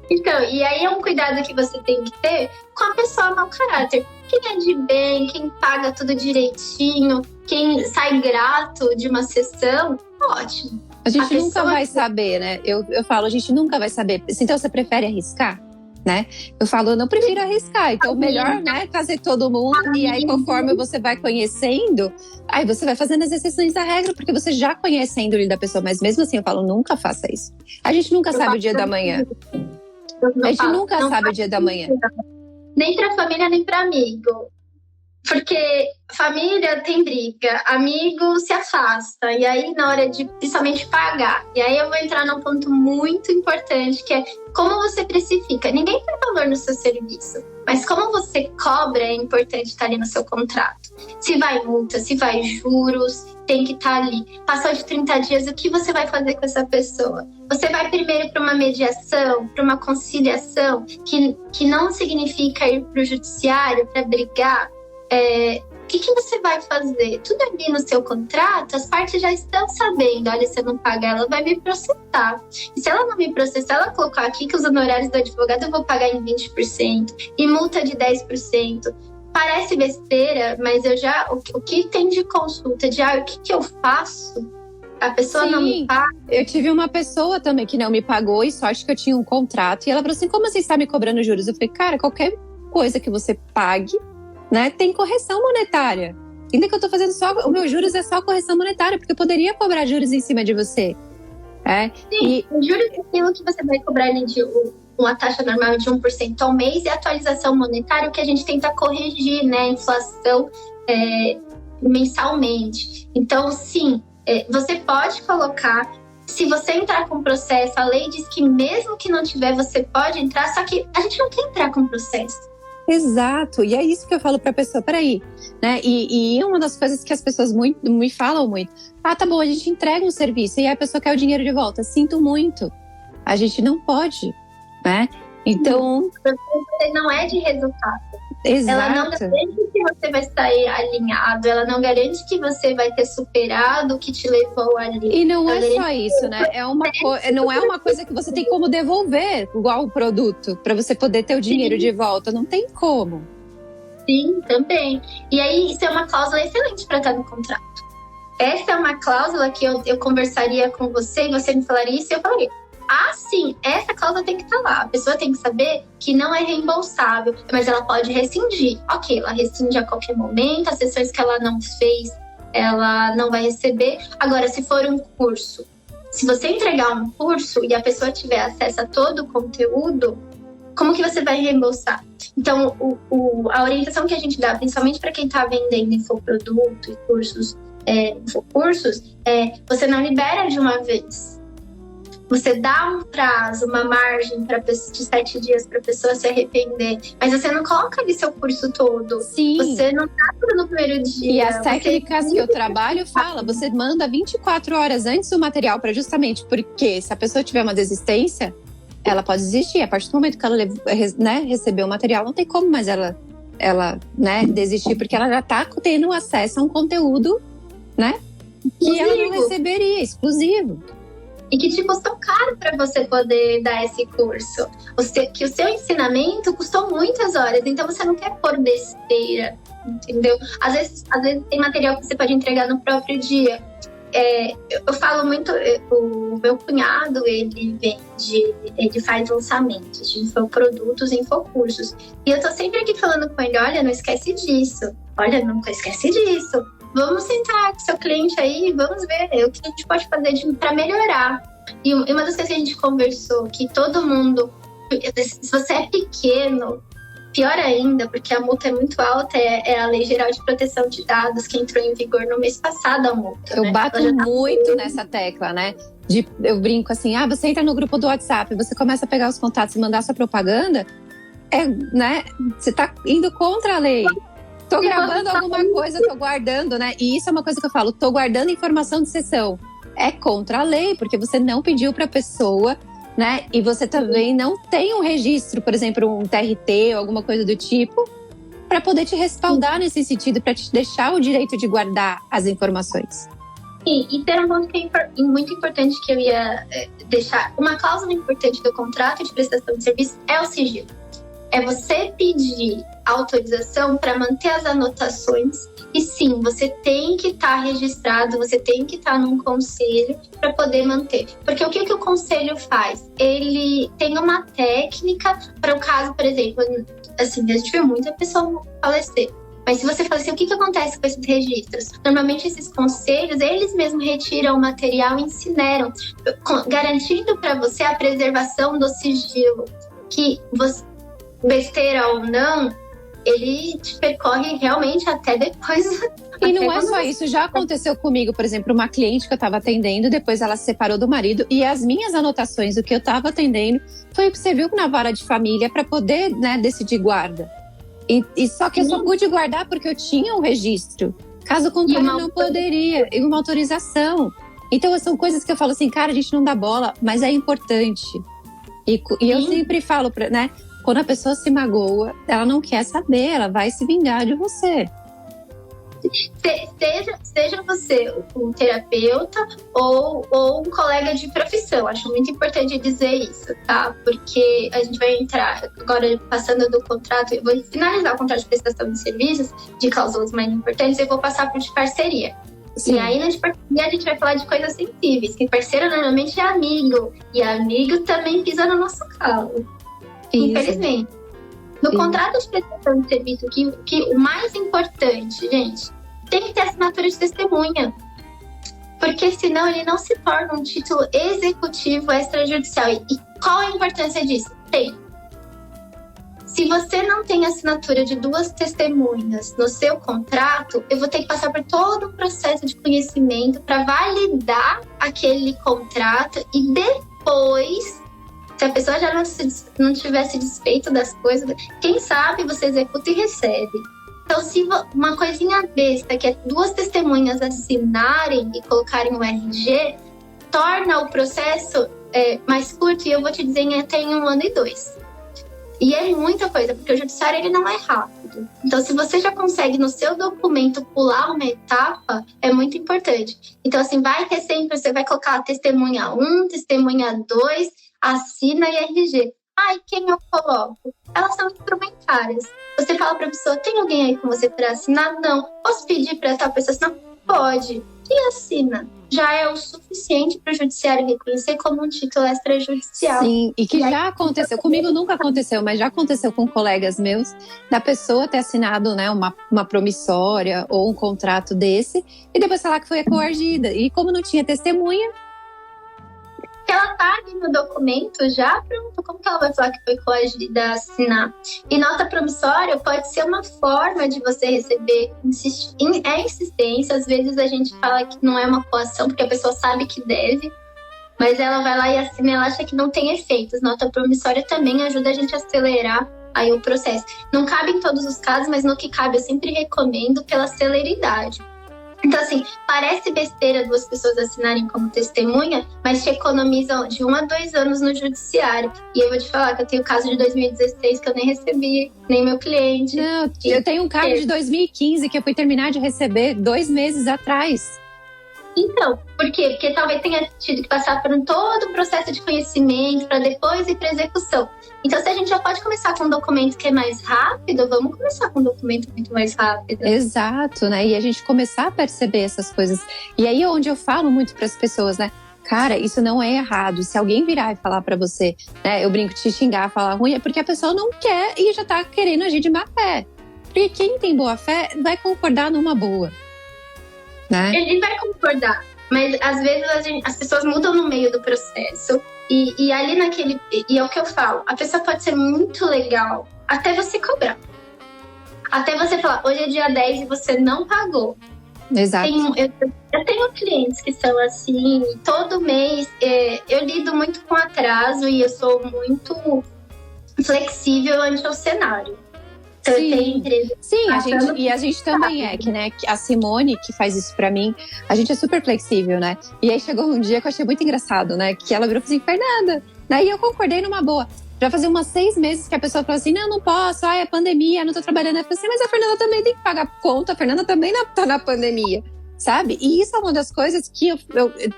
Então, e aí é um cuidado que você tem que ter com a pessoa mau caráter. Quem é de bem, quem paga tudo direitinho, quem sai grato de uma sessão, ótimo. A gente nunca vai saber, né? Eu falo, a gente nunca vai saber. Então, você prefere arriscar? Né? Eu falo, eu não prefiro arriscar. Então, melhor, né, fazer todo mundo. E aí, conforme você vai conhecendo, aí você vai fazendo as exceções da regra, porque você já conhece a índole da pessoa. Mas mesmo assim, eu falo, nunca faça isso. A gente nunca sabe o dia da manhã. A gente nunca sabe o dia da manhã. Nem pra família, nem pra amigo. Porque família tem briga, amigo se afasta. E aí, na hora de principalmente pagar. E aí, eu vou entrar num ponto muito importante, que é como você precifica. Ninguém tem valor no seu serviço. Mas como você cobra é importante estar ali no seu contrato. Se vai multa, se vai juros, tem que estar ali. Passou de 30 dias, o que você vai fazer com essa pessoa? Você vai primeiro para uma mediação, para uma conciliação, que não significa ir para o judiciário para brigar. O que você vai fazer? Tudo ali no seu contrato, as partes já estão sabendo. Olha, se eu não pagar, ela vai me processar. E se ela não me processar, ela colocar aqui que os honorários do advogado eu vou pagar em 20% e multa de 10%. Parece besteira, mas o que tem de consulta de o que eu faço? A pessoa não me paga. Eu tive uma pessoa também que não me pagou e sorte que eu tinha um contrato. E ela falou assim, como você está me cobrando juros? Eu falei, cara, qualquer coisa que você pague, né, tem correção monetária. Ainda que eu tô fazendo o meu juros é só correção monetária, porque eu poderia cobrar juros em cima de você. Sim, o juros é aquilo que você vai cobrar de uma taxa normal de 1% ao mês e a atualização monetária, o que a gente tenta corrigir, né, a inflação mensalmente. Então, sim, você pode colocar. Se você entrar com processo, a lei diz que mesmo que não tiver, você pode entrar, só que a gente não quer entrar com processo. Exato, e é isso que eu falo pra pessoa, peraí, né? E uma das coisas que as pessoas me falam muito, tá bom, a gente entrega um serviço e aí a pessoa quer o dinheiro de volta, sinto muito, a gente não pode, né? Então... Você não é de resultado. Exato. Ela não garante que você vai sair alinhado, ela não garante que você vai ter superado o que te levou ali. E não é só isso, né? Não é uma coisa que você tem como devolver, igual o produto, para você poder ter o dinheiro de volta. Não tem como. Sim, também. E aí, isso é uma cláusula excelente para estar no contrato. Essa é uma cláusula que eu conversaria com você e você me falaria isso e eu falaria, sim, essa cláusula tem que estar lá. A pessoa tem que saber que não é reembolsável, mas ela pode rescindir. Ok, ela rescinde a qualquer momento, as sessões que ela não fez, ela não vai receber. Agora, se for um curso, se você entregar um curso e a pessoa tiver acesso a todo o conteúdo, como que você vai reembolsar? Então, a orientação que a gente dá, principalmente para quem está vendendo infoproduto e cursos, infocursos, você não libera de uma vez. Você dá um prazo, uma margem de 7 dias para a pessoa se arrepender, mas você não coloca ali seu curso todo. Sim. Você não dá tudo no primeiro dia. E as técnicas que eu trabalho fala, você manda 24 horas antes o material para justamente porque se a pessoa tiver uma desistência, ela pode desistir. A partir do momento que ela, né, recebeu o material, não tem como mais ela né, desistir, porque ela já está tendo acesso a um conteúdo, né, que ela não receberia, exclusivo. E que te custou caro para você poder dar esse curso. Que o seu ensinamento custou muitas horas, então você não quer pôr besteira, entendeu? Às vezes tem material que você pode entregar no próprio dia. Eu falo muito, o meu cunhado, ele faz lançamentos de infoprodutos e infocursos. E eu tô sempre aqui falando com ele, olha, não esquece disso. Olha, nunca esquece disso. Vamos sentar com seu cliente aí, vamos ver o que a gente pode fazer para melhorar. E uma das coisas que a gente conversou, que todo mundo, se você é pequeno, pior ainda, porque a multa é muito alta, é a Lei Geral de Proteção de Dados, que entrou em vigor no mês passado, a multa. Eu bato muito nessa tecla, né? Eu brinco assim, você entra no grupo do WhatsApp, você começa a pegar os contatos e mandar sua propaganda, né? Você tá indo contra a lei. Tô gravando alguma coisa, tô guardando, né? E isso é uma coisa que eu falo, tô guardando informação de sessão. É contra a lei, porque você não pediu pra pessoa, né? E você também não tem um registro, por exemplo, um TRT ou alguma coisa do tipo, para poder te respaldar nesse sentido, para te deixar o direito de guardar as informações. Sim, e tem um ponto que é muito importante que eu ia deixar. Uma cláusula importante do contrato de prestação de serviço é o sigilo. É você pedir autorização para manter as anotações. E sim, você tem que estar registrado, você tem que estar num conselho para poder manter. Porque o que o conselho faz? Ele tem uma técnica para o caso, por exemplo, assim, a gente viu muita pessoa falecer. Mas se você fala assim, o que acontece com esses registros? Normalmente esses conselhos, eles mesmos retiram o material e incineram, garantindo para você a preservação do sigilo. Que você, besteira ou não, ele te percorre realmente até depois. E não é só isso, já aconteceu comigo, por exemplo, uma cliente que eu estava atendendo, depois ela se separou do marido e as minhas anotações do que eu estava atendendo foi o que serviu na vara de família para poder, né, decidir guarda. E só que eu só pude guardar porque eu tinha um registro. Caso contrário, não poderia. E uma autorização. Então, são coisas que eu falo assim, cara, a gente não dá bola, mas é importante. E eu sempre falo, né? Quando a pessoa se magoa, ela não quer saber, ela vai se vingar de você. Seja você um terapeuta ou um colega de profissão. Acho muito importante dizer isso, tá? Porque a gente vai entrar agora passando do contrato, eu vou finalizar o contrato de prestação de serviços, de cláusulas mais importantes, eu vou passar por de parceria. Sim. E aí, na de parceria, a gente vai falar de coisas sensíveis, que parceiro normalmente é amigo, e amigo também pisa no nosso calo. Infelizmente. No contrato de prestação de serviço, que o mais importante, gente, tem que ter assinatura de testemunha. Porque senão ele não se torna um título executivo extrajudicial. E qual a importância disso? Tem. Se você não tem assinatura de 2 testemunhas no seu contrato, eu vou ter que passar por todo um processo de conhecimento para validar aquele contrato e depois, se a pessoa já não tivesse desfeito das coisas, quem sabe você executa e recebe. Então, se uma coisinha besta, que é 2 testemunhas assinarem e colocarem o RG, torna o processo mais curto, e eu vou te dizer até em 1 ano e 2. E é muita coisa, porque o judiciário ele não é rápido. Então, se você já consegue no seu documento pular uma etapa, é muito importante. Então, assim, vai ter sempre, você vai colocar a testemunha 1, testemunha 2, assina e RG. Ai, quem eu coloco? Elas são instrumentárias. Você fala para a pessoa, tem alguém aí com você para assinar? Não. Posso pedir para tal pessoa assinar? Pode. E assina. Já é o suficiente para o judiciário reconhecer como um título extrajudicial. Sim, e que já aconteceu. Comigo nunca aconteceu, mas já aconteceu com colegas meus, da pessoa ter assinado, né, uma promissória ou um contrato desse, e depois falar que foi coagida. E como não tinha testemunha, ela tá ali no documento já, pronto, como que ela vai falar que foi coagida a assinar? E nota promissória pode ser uma forma de você receber insistência. Às vezes a gente fala que não é uma coação, porque a pessoa sabe que deve, mas ela vai lá e assina e ela acha que não tem efeitos. Nota promissória também ajuda a gente a acelerar aí o processo. Não cabe em todos os casos, mas no que cabe eu sempre recomendo pela celeridade. Então, assim, parece besteira 2 pessoas assinarem como testemunha, mas te economizam de 1 a 2 anos no judiciário. E eu vou te falar que eu tenho caso de 2016 que eu nem recebi, nem meu cliente. Não, eu tenho um caso de 2015 que eu fui terminar de receber 2 meses atrás. Então, por quê? Porque talvez tenha tido que passar por todo um processo de conhecimento para depois ir para execução. Então, se a gente já pode começar com um documento que é mais rápido, vamos começar com um documento muito mais rápido. Exato, né? E a gente começar a perceber essas coisas. E aí é onde eu falo muito para as pessoas, né? Cara, isso não é errado. Se alguém virar e falar para você, né? Eu brinco, te xingar, falar ruim, é porque a pessoa não quer e já tá querendo agir de má fé. Porque quem tem boa fé vai concordar numa boa. Né? Ele vai concordar, mas às vezes as pessoas mudam no meio do processo e ali naquele... E é o que eu falo, a pessoa pode ser muito legal até você cobrar. Até você falar, hoje é dia 10 e você não pagou. Exato. Eu tenho clientes que são assim, todo mês eu lido muito com atraso e eu sou muito flexível ante o cenário. Então, Sim, sim, a gente também rápido. que, né? A Simone, que faz isso pra mim, a gente é super flexível, né? E aí chegou um dia que eu achei muito engraçado, né? Que ela virou assim, Fernanda. Daí eu concordei numa boa. Já fazia umas 6 meses que a pessoa falou assim, não posso, é pandemia, não tô trabalhando. Eu falei assim, mas a Fernanda também tem que pagar conta, a Fernanda também tá na pandemia, sabe? E isso é uma das coisas que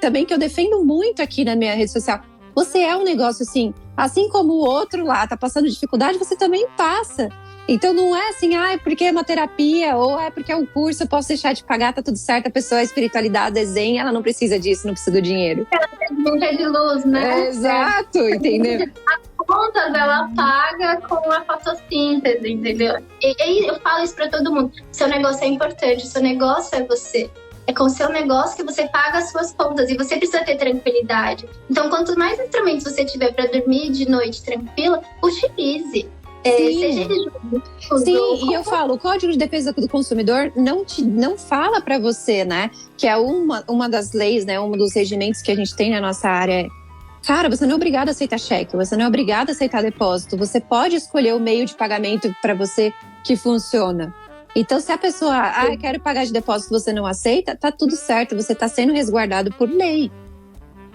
também que eu defendo muito aqui na minha rede social. Você é um negócio assim como o outro lá tá passando dificuldade, você também passa. Então não é assim, porque é uma terapia, ou é porque é um curso, eu posso deixar de pagar, tá tudo certo, a pessoa, a espiritualidade, desenha, ela não precisa disso, não precisa do dinheiro. Não é de luz, né? Exato, entendeu? Contas ela paga com a fotossíntese, entendeu? E eu falo isso pra todo mundo. Seu negócio é importante, seu negócio é você. É com o seu negócio que você paga as suas contas e você precisa ter tranquilidade. Então, quanto mais instrumentos você tiver pra dormir de noite tranquila, utilize. Seja Sim, e eu falo, o Código de Defesa do Consumidor não fala para você, né? Que é uma das leis, né? Um dos regimentos que a gente tem na nossa área. Cara, você não é obrigado a aceitar cheque, você não é obrigado a aceitar depósito. Você pode escolher o meio de pagamento para você que funciona. Então, se a pessoa, eu quero pagar de depósito, você não aceita, tá tudo certo, você tá sendo resguardado por lei.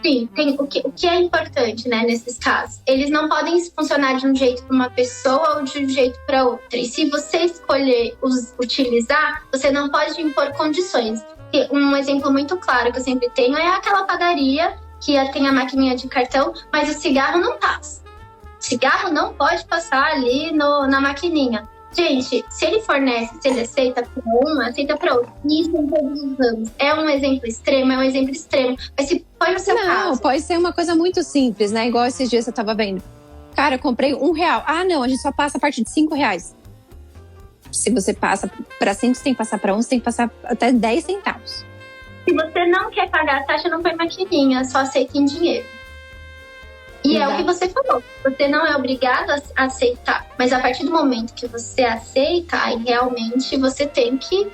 Sim, o que é importante, né, nesses casos? Eles não podem funcionar de um jeito para uma pessoa ou de um jeito para outra. E se você escolher utilizar, você não pode impor condições. E um exemplo muito claro que eu sempre tenho é aquela padaria que tem a maquininha de cartão, mas o cigarro não passa. O cigarro não pode passar ali na maquininha. Gente, se ele fornece, se ele aceita para uma, aceita para outra. Isso em todos os ramos. É um exemplo extremo. Mas se põe no seu caso. Não, pode ser uma coisa muito simples, né? Igual esses dias eu tava vendo. Cara, eu comprei R$1. Não, a gente só passa a partir de R$5. Se você passa para 5, você tem que passar para 1, você tem que passar até 10 centavos. Se você não quer pagar a taxa, não põe maquininha, só aceita em dinheiro. E Exato. É o que você falou. Você não é obrigado a aceitar. Mas a partir do momento que você aceita, aí realmente você tem que...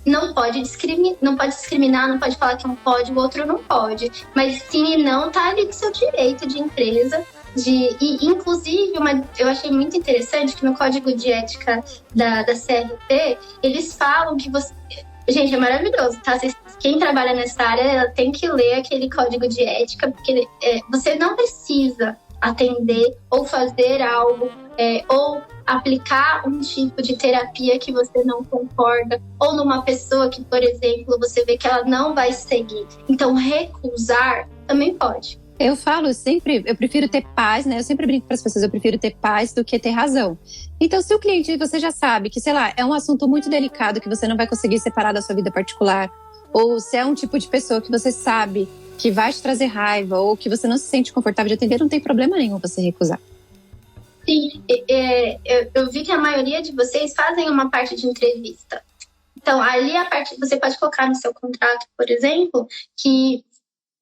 não pode discriminar, não pode falar que um pode, o outro não pode. Mas sim e não tá ali com seu direito de empresa. E inclusive, eu achei muito interessante que no Código de Ética da CRT, eles falam que você... Gente, é maravilhoso, tá? Quem trabalha nessa área tem que ler aquele código de ética, porque você não precisa atender ou fazer algo ou aplicar um tipo de terapia que você não concorda, ou numa pessoa que, por exemplo, você vê que ela não vai seguir. Então, recusar também pode. Eu falo sempre, eu prefiro ter paz, né? Eu sempre brinco para as pessoas, eu prefiro ter paz do que ter razão. Então, se o cliente, você já sabe que, sei lá, é um assunto muito delicado que você não vai conseguir separar da sua vida particular, ou se é um tipo de pessoa que você sabe que vai te trazer raiva, ou que você não se sente confortável de atender, não tem problema nenhum você recusar. Sim, eu vi que a maioria de vocês fazem uma parte de entrevista. Então, ali você pode colocar no seu contrato, por exemplo, que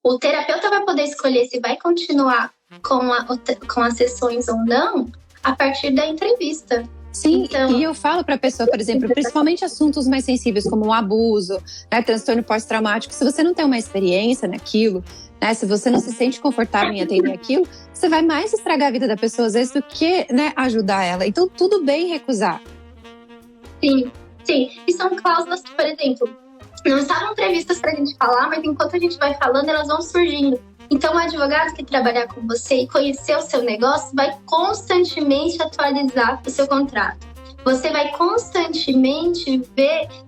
o terapeuta vai poder escolher se vai continuar com as sessões ou não a partir da entrevista. Sim, então, e eu falo para a pessoa, por exemplo, principalmente assuntos mais sensíveis como o abuso, né, transtorno pós-traumático, se você não tem uma experiência naquilo, né, se você não se sente confortável em atender aquilo, você vai mais estragar a vida da pessoa às vezes do que, né, ajudar ela. Então, tudo bem recusar. Sim. E são cláusulas que, por exemplo, não estavam previstas para a gente falar, mas enquanto a gente vai falando, elas vão surgindo. Então, o advogado que trabalhar com você e conhecer o seu negócio vai constantemente atualizar o seu contrato. Você vai constantemente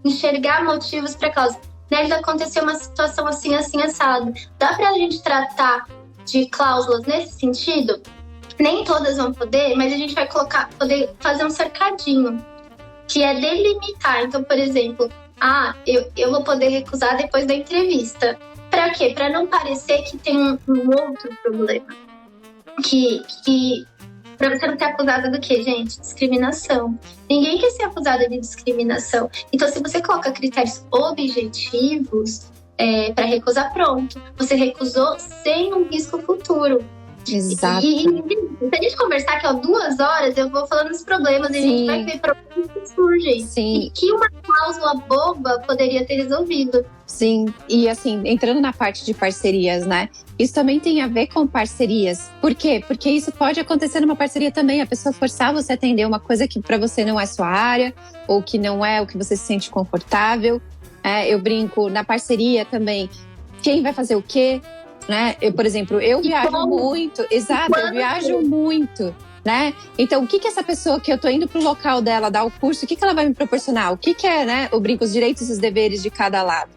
enxergar motivos para cláusula. Deve acontecer uma situação assim, assado. Dá para a gente tratar de cláusulas nesse sentido? Nem todas vão poder, mas a gente vai poder fazer um cercadinho, que é delimitar. Então, por exemplo, eu vou poder recusar depois da entrevista. Para quê? Para não parecer que tem um outro problema. Para você não ser acusada do quê, gente? Discriminação. Ninguém quer ser acusada de discriminação. Então, se você coloca critérios objetivos para recusar, pronto. Você recusou sem um risco futuro. Exato. E se a gente conversar aqui 2 horas, eu vou falando os problemas e a gente vai ver problemas que surgem. Sim. E que uma cláusula boba poderia ter resolvido. Sim, e assim, entrando na parte de parcerias, né? Isso também tem a ver com parcerias. Por quê? Porque isso pode acontecer numa parceria também. A pessoa forçar você a atender uma coisa que para você não é sua área, ou que não é o que você se sente confortável. Eu brinco, na parceria também, quem vai fazer o quê? Né? Eu, por exemplo, eu viajo muito. Exato, eu viajo muito. Né? Então, o que essa pessoa que eu tô indo pro local dela dar o curso, o que ela vai me proporcionar? O que é, né? Eu brinco, os direitos e os deveres de cada lado.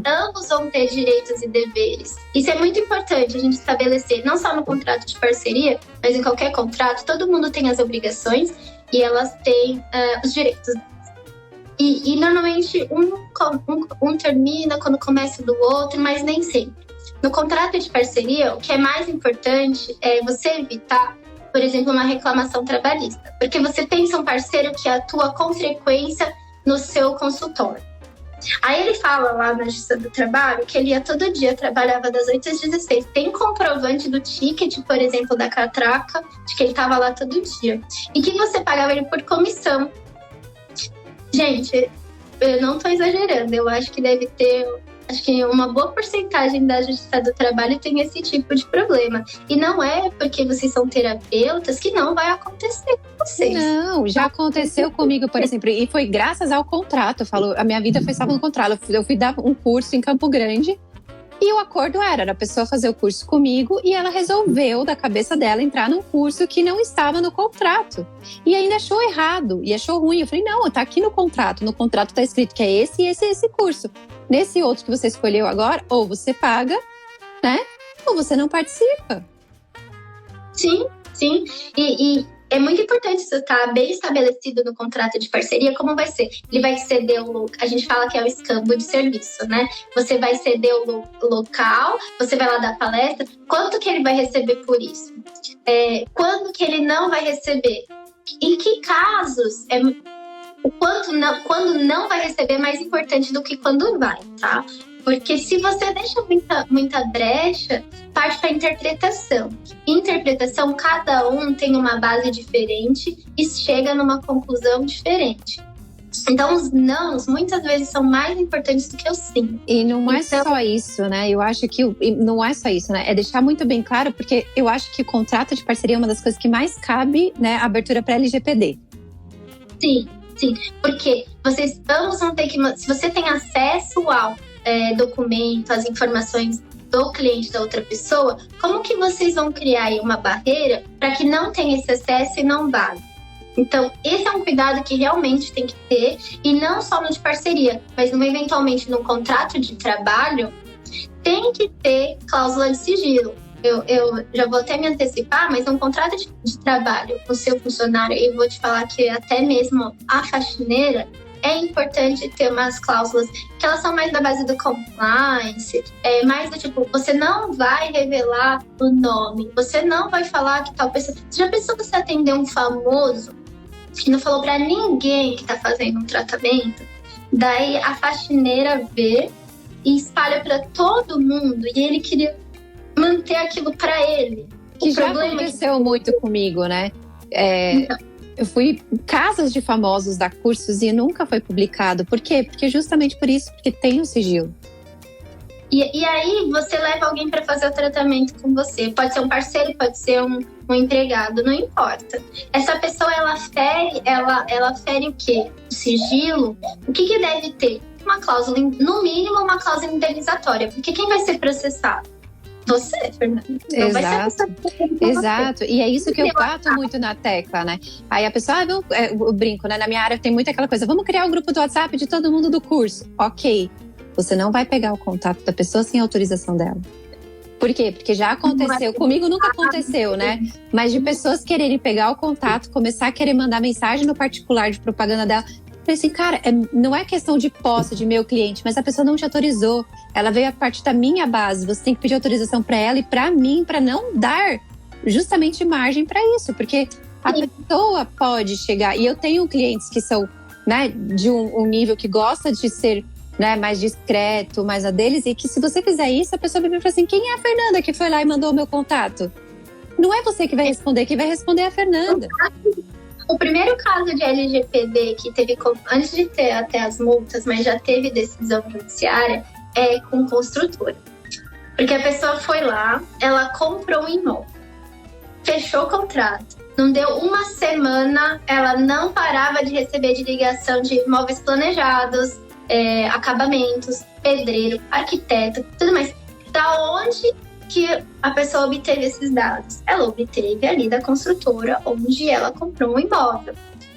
Ambos vão ter direitos e deveres. Isso é muito importante a gente estabelecer, não só no contrato de parceria, mas em qualquer contrato, todo mundo tem as obrigações e elas têm os direitos. E normalmente um termina quando começa do outro, mas nem sempre. No contrato de parceria, o que é mais importante é você evitar, por exemplo, uma reclamação trabalhista. Porque você pensa um parceiro que atua com frequência no seu consultório. Aí ele fala lá na Justiça do Trabalho que ele ia todo dia, trabalhava das 8 às 16. Tem comprovante do ticket, por exemplo, da catraca, de que ele estava lá todo dia. E que você pagava ele por comissão. Gente, eu não estou exagerando. Eu acho que deve ter... Acho que uma boa porcentagem da Justiça do Trabalho tem esse tipo de problema. E não é porque vocês são terapeutas que não vai acontecer com vocês. Não, já aconteceu comigo, por exemplo. E foi graças ao contrato. Eu falo, a minha vida foi salva no contrato. Eu fui dar um curso em Campo Grande. E o acordo era a pessoa fazer o curso comigo e ela resolveu, da cabeça dela, entrar num curso que não estava no contrato. E ainda achou errado, e achou ruim. Eu falei, não, tá aqui no contrato. No contrato tá escrito que é esse curso. Nesse outro que você escolheu agora, ou você paga, né? Ou você não participa. Sim. E é muito importante isso estar bem estabelecido no contrato de parceria. Como vai ser? Ele vai ceder a gente fala que é o escambo de serviço, né? Você vai ceder o local, você vai lá dar palestra. Quanto que ele vai receber por isso? Quando que ele não vai receber? Em que casos? Quando não vai receber é mais importante do que quando vai, tá? Porque se você deixa muita brecha, parte para interpretação. Interpretação, cada um tem uma base diferente e chega numa conclusão diferente. Então, os nãos, muitas vezes, são mais importantes do que os sim. E não é só isso, né? Eu acho que não é só isso, né? É deixar muito bem claro, porque eu acho que o contrato de parceria é uma das coisas que mais cabe, né? Abertura para LGPD. Sim, porque vocês ambos vão ter que... Se você tem acesso ao documento, as informações do cliente da outra pessoa, como que vocês vão criar aí uma barreira para que não tenha esse acesso e não vaze? Então, esse é um cuidado que realmente tem que ter, e não só no de parceria, mas eventualmente no contrato de trabalho, tem que ter cláusula de sigilo. Eu já vou até me antecipar, mas um contrato de trabalho com o seu funcionário, eu vou te falar que até mesmo a faxineira, é importante ter umas cláusulas que elas são mais da base do compliance, mais do tipo, você não vai revelar o nome, você não vai falar que tal pessoa... Você já pensou você atender um famoso que não falou pra ninguém que tá fazendo um tratamento? Daí a faxineira vê e espalha pra todo mundo, e ele queria manter aquilo pra ele. Que já aconteceu muito comigo, né? Então. Eu fui em casas de famosos dar cursos e nunca foi publicado. Por quê? Porque justamente por isso, porque tem o sigilo. E aí você leva alguém para fazer o tratamento com você. Pode ser um parceiro, pode ser um empregado, não importa. Essa pessoa, ela fere o quê? O sigilo. O que deve ter? Uma cláusula, no mínimo uma cláusula indenizatória. Porque quem vai ser processado? Você, Fernanda. Exato. E é isso que eu bato muito na tecla, né? Aí a pessoa, eu brinco, né? Na minha área tem muita aquela coisa, vamos criar um grupo do WhatsApp de todo mundo do curso. Ok. Você não vai pegar o contato da pessoa sem autorização dela. Por quê? Porque já aconteceu. Comigo nunca aconteceu, né? Mas de pessoas quererem pegar o contato, começar a querer mandar mensagem no particular de propaganda dela. Eu falei assim, cara, não é questão de posse de meu cliente, mas a pessoa não te autorizou. Ela veio a partir da minha base. Você tem que pedir autorização para ela e para mim, para não dar justamente margem para isso. Porque a pessoa pode chegar... E eu tenho clientes que são, né, de um nível que gosta de ser né, mais discreto, mais a deles. E que se você fizer isso, a pessoa vai vir e falar assim, quem é a Fernanda que foi lá e mandou o meu contato? Não é você que vai responder, quem vai responder é a Fernanda. O primeiro caso de LGPD que teve, antes de ter até as multas, mas já teve decisão judiciária, é com construtora. Porque a pessoa foi lá, ela comprou um imóvel, fechou o contrato. Não deu uma semana, ela não parava de receber de ligação de imóveis planejados, acabamentos, pedreiro, arquiteto, tudo mais. Da onde que a pessoa obteve esses dados? Ela obteve ali da construtora onde ela comprou um imóvel.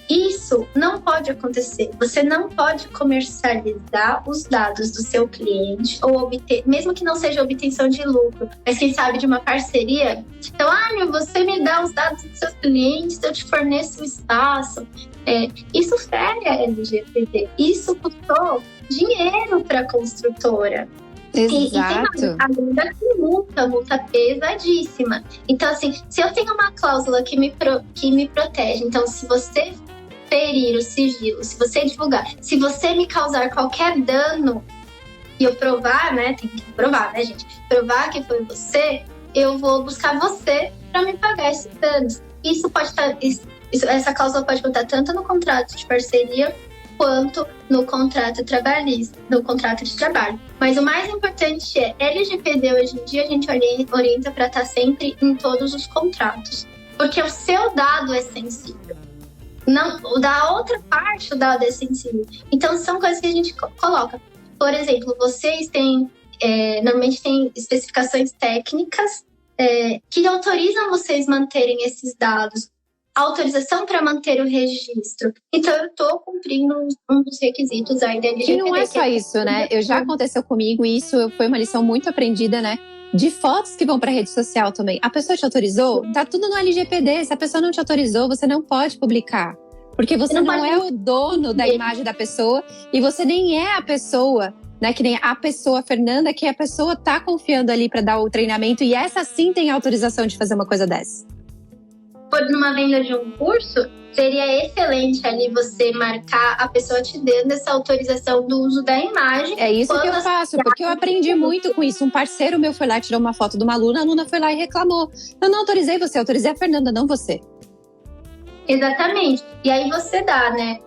Isso não pode acontecer. Você não pode comercializar os dados do seu cliente ou obter, mesmo que não seja obtenção de lucro, mas quem sabe de uma parceria. Então, você me dá os dados dos seus clientes, eu te forneço o espaço. Isso fere a LGPD. Isso custou dinheiro para a construtora. Exato. Ainda com multa pesadíssima. Então, assim, se eu tenho uma cláusula que me protege, então, se você ferir o sigilo, se você divulgar, se você me causar qualquer dano e eu provar, né, tem que provar, né, gente? Provar que foi você, eu vou buscar você para me pagar esses danos. Isso pode estar, essa cláusula pode contar tanto no contrato de parceria quanto no contrato trabalhista, no contrato de trabalho. Mas o mais importante é, LGPD hoje em dia a gente orienta para estar sempre em todos os contratos, porque o seu dado é sensível. Não, da outra parte o dado é sensível. Então são coisas que a gente coloca. Por exemplo, vocês têm, normalmente tem especificações técnicas que autorizam vocês manterem esses dados. Autorização para manter o registro. Então, eu estou cumprindo um dos requisitos aí da LGPD. E não é só isso, né? Já aconteceu comigo e isso foi uma lição muito aprendida, né? De fotos que vão para rede social também. A pessoa te autorizou? Tá tudo no LGPD. Se a pessoa não te autorizou, você não pode publicar. Porque você não é o dono da imagem da pessoa e você nem é a pessoa, né? Que nem a pessoa, Fernanda, que a pessoa tá confiando ali para dar o treinamento e essa sim tem autorização de fazer uma coisa dessa. Por numa venda de um curso, seria excelente ali você marcar a pessoa te dando essa autorização do uso da imagem. É isso que eu faço, porque eu aprendi muito com isso. Um parceiro meu foi lá, tirou uma foto de uma aluna, a aluna foi lá e reclamou. Eu não autorizei você, autorizei a Fernanda, não você. Exatamente. E aí você dá, né?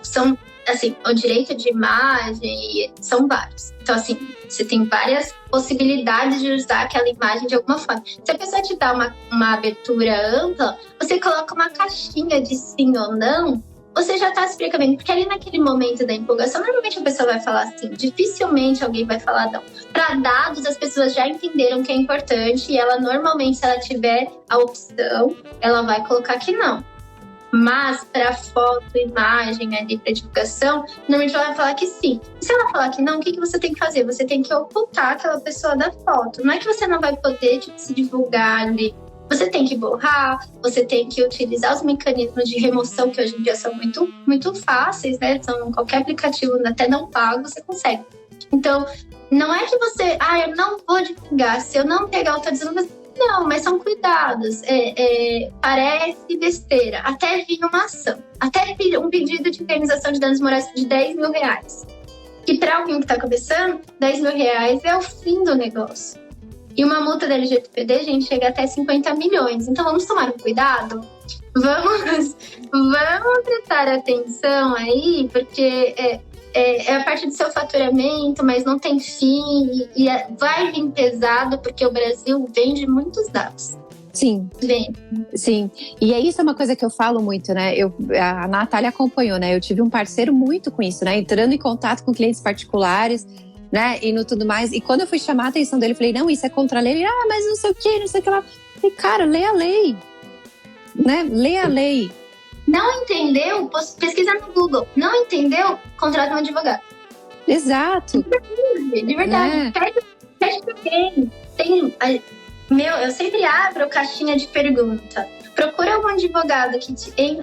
São, assim, o direito de imagem, são vários. Então, assim, você tem várias possibilidades de usar aquela imagem de alguma forma. Se a pessoa te dá uma abertura ampla, você coloca uma caixinha de sim ou não, você já está se precavendo. Porque ali naquele momento da empolgação, normalmente a pessoa vai falar sim, dificilmente alguém vai falar não. Para dados, as pessoas já entenderam que é importante e ela normalmente, se ela tiver a opção, ela vai colocar que não. Mas para foto, imagem, ali para divulgação, normalmente ela vai falar que sim. E se ela falar que não, o que você tem que fazer? Você tem que ocultar aquela pessoa da foto. Não é que você não vai poder se divulgar ali. Você tem que borrar, você tem que utilizar os mecanismos de remoção, que hoje em dia são muito, muito fáceis, né? São qualquer aplicativo, até não pago, você consegue. Então, não é que você, eu não vou divulgar, se eu não pegar autorização, não, mas são cuidados. Parece besteira. Até vir uma ação. Até vir um pedido de indenização de danos morais de R$10 mil. Que para alguém que está começando, R$10 mil é o fim do negócio. E uma multa da LGPD, gente, chega até 50 milhões. Então vamos tomar um cuidado? Vamos prestar atenção aí, porque é a parte do seu faturamento, mas não tem fim e vai vir pesado, porque o Brasil vende muitos dados. Sim. Vende. Sim. E isso é uma coisa que eu falo muito, né? A Natália acompanhou, né? Eu tive um parceiro muito com isso, né? Entrando em contato com clientes particulares, né? E no tudo mais. E quando eu fui chamar a atenção dele, eu falei, não, isso é contra a lei. Ele, mas não sei o que, não sei o que lá. Eu falei, cara, lê a lei. Né? Lê a lei. Não entendeu? Pesquisa no Google. Não entendeu? Contrata um advogado. Exato. De verdade. Pede pra alguém. Eu sempre abro caixinha de pergunta. Procura algum advogado que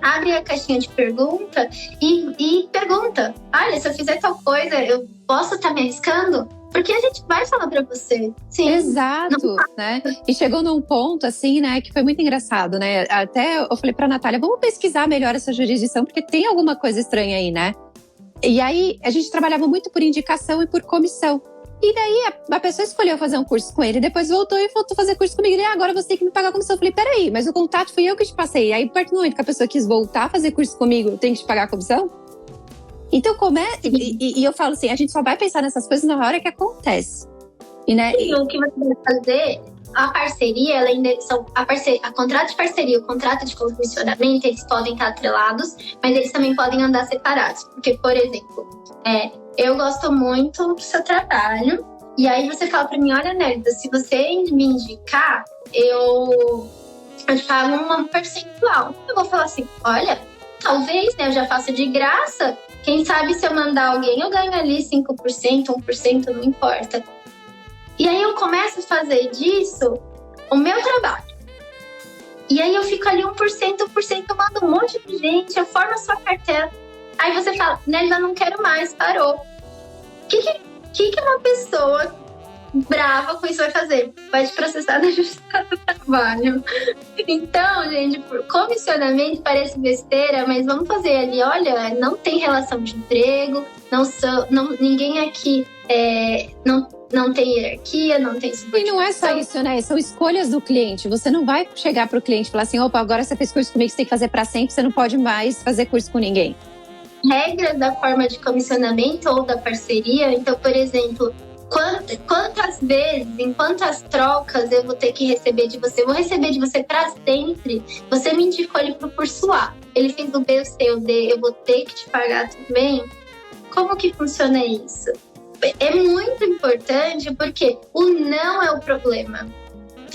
abre a caixinha de pergunta e pergunta. Olha, se eu fizer tal coisa, eu posso estar me arriscando? Porque a gente vai falar pra você. Sim. Exato, né? E chegou num ponto, assim, né, que foi muito engraçado, né? Até eu falei pra Natália, vamos pesquisar melhor essa jurisdição, porque tem alguma coisa estranha aí, né? E aí, a gente trabalhava muito por indicação e por comissão. E daí, a pessoa escolheu fazer um curso com ele, depois voltou a fazer curso comigo. Ele, agora você tem que me pagar a comissão. Eu falei, peraí, mas o contato fui eu que te passei. Aí, a partir do momento que a pessoa quis voltar a fazer curso comigo, eu tenho que te pagar a comissão? Então, e eu falo assim, a gente só vai pensar nessas coisas na hora que acontece. E, né? E o que você vai fazer, a parceria, a contrato de parceria e o contrato de comissionamento, eles podem estar atrelados, mas eles também podem andar separados. Porque, por exemplo, eu gosto muito do seu trabalho, e aí você fala pra mim, olha, Nélida, se você me indicar, eu te pago um percentual. Eu vou falar assim, olha, talvez, né, eu já faço de graça, quem sabe se eu mandar alguém, eu ganho ali 5%, 1%, não importa. E aí eu começo a fazer disso o meu trabalho. E aí eu fico ali 1%, 1%, mando um monte de gente, eu formo a sua carteira. Aí você fala, Nélida, não quero mais, parou. O que uma pessoa brava com isso vai fazer? Vai te processar na justiça do trabalho. Então, gente, por comissionamento parece besteira, mas vamos fazer ali, olha, não tem relação de emprego, ninguém aqui não tem hierarquia, não tem subordinação. E não é só isso, né? São escolhas do cliente. Você não vai chegar pro cliente e falar assim, opa, agora você fez curso comigo, você tem que fazer para sempre, você não pode mais fazer curso com ninguém. Regras da forma de comissionamento ou da parceria. Então, por exemplo, quantas vezes, em quantas trocas eu vou ter que receber de você? Eu vou receber de você para sempre. Você me indicou ele pro curso A. Ele fez o B, o C, o D. Eu vou ter que te pagar também? Como que funciona isso? É muito importante porque o não é o problema.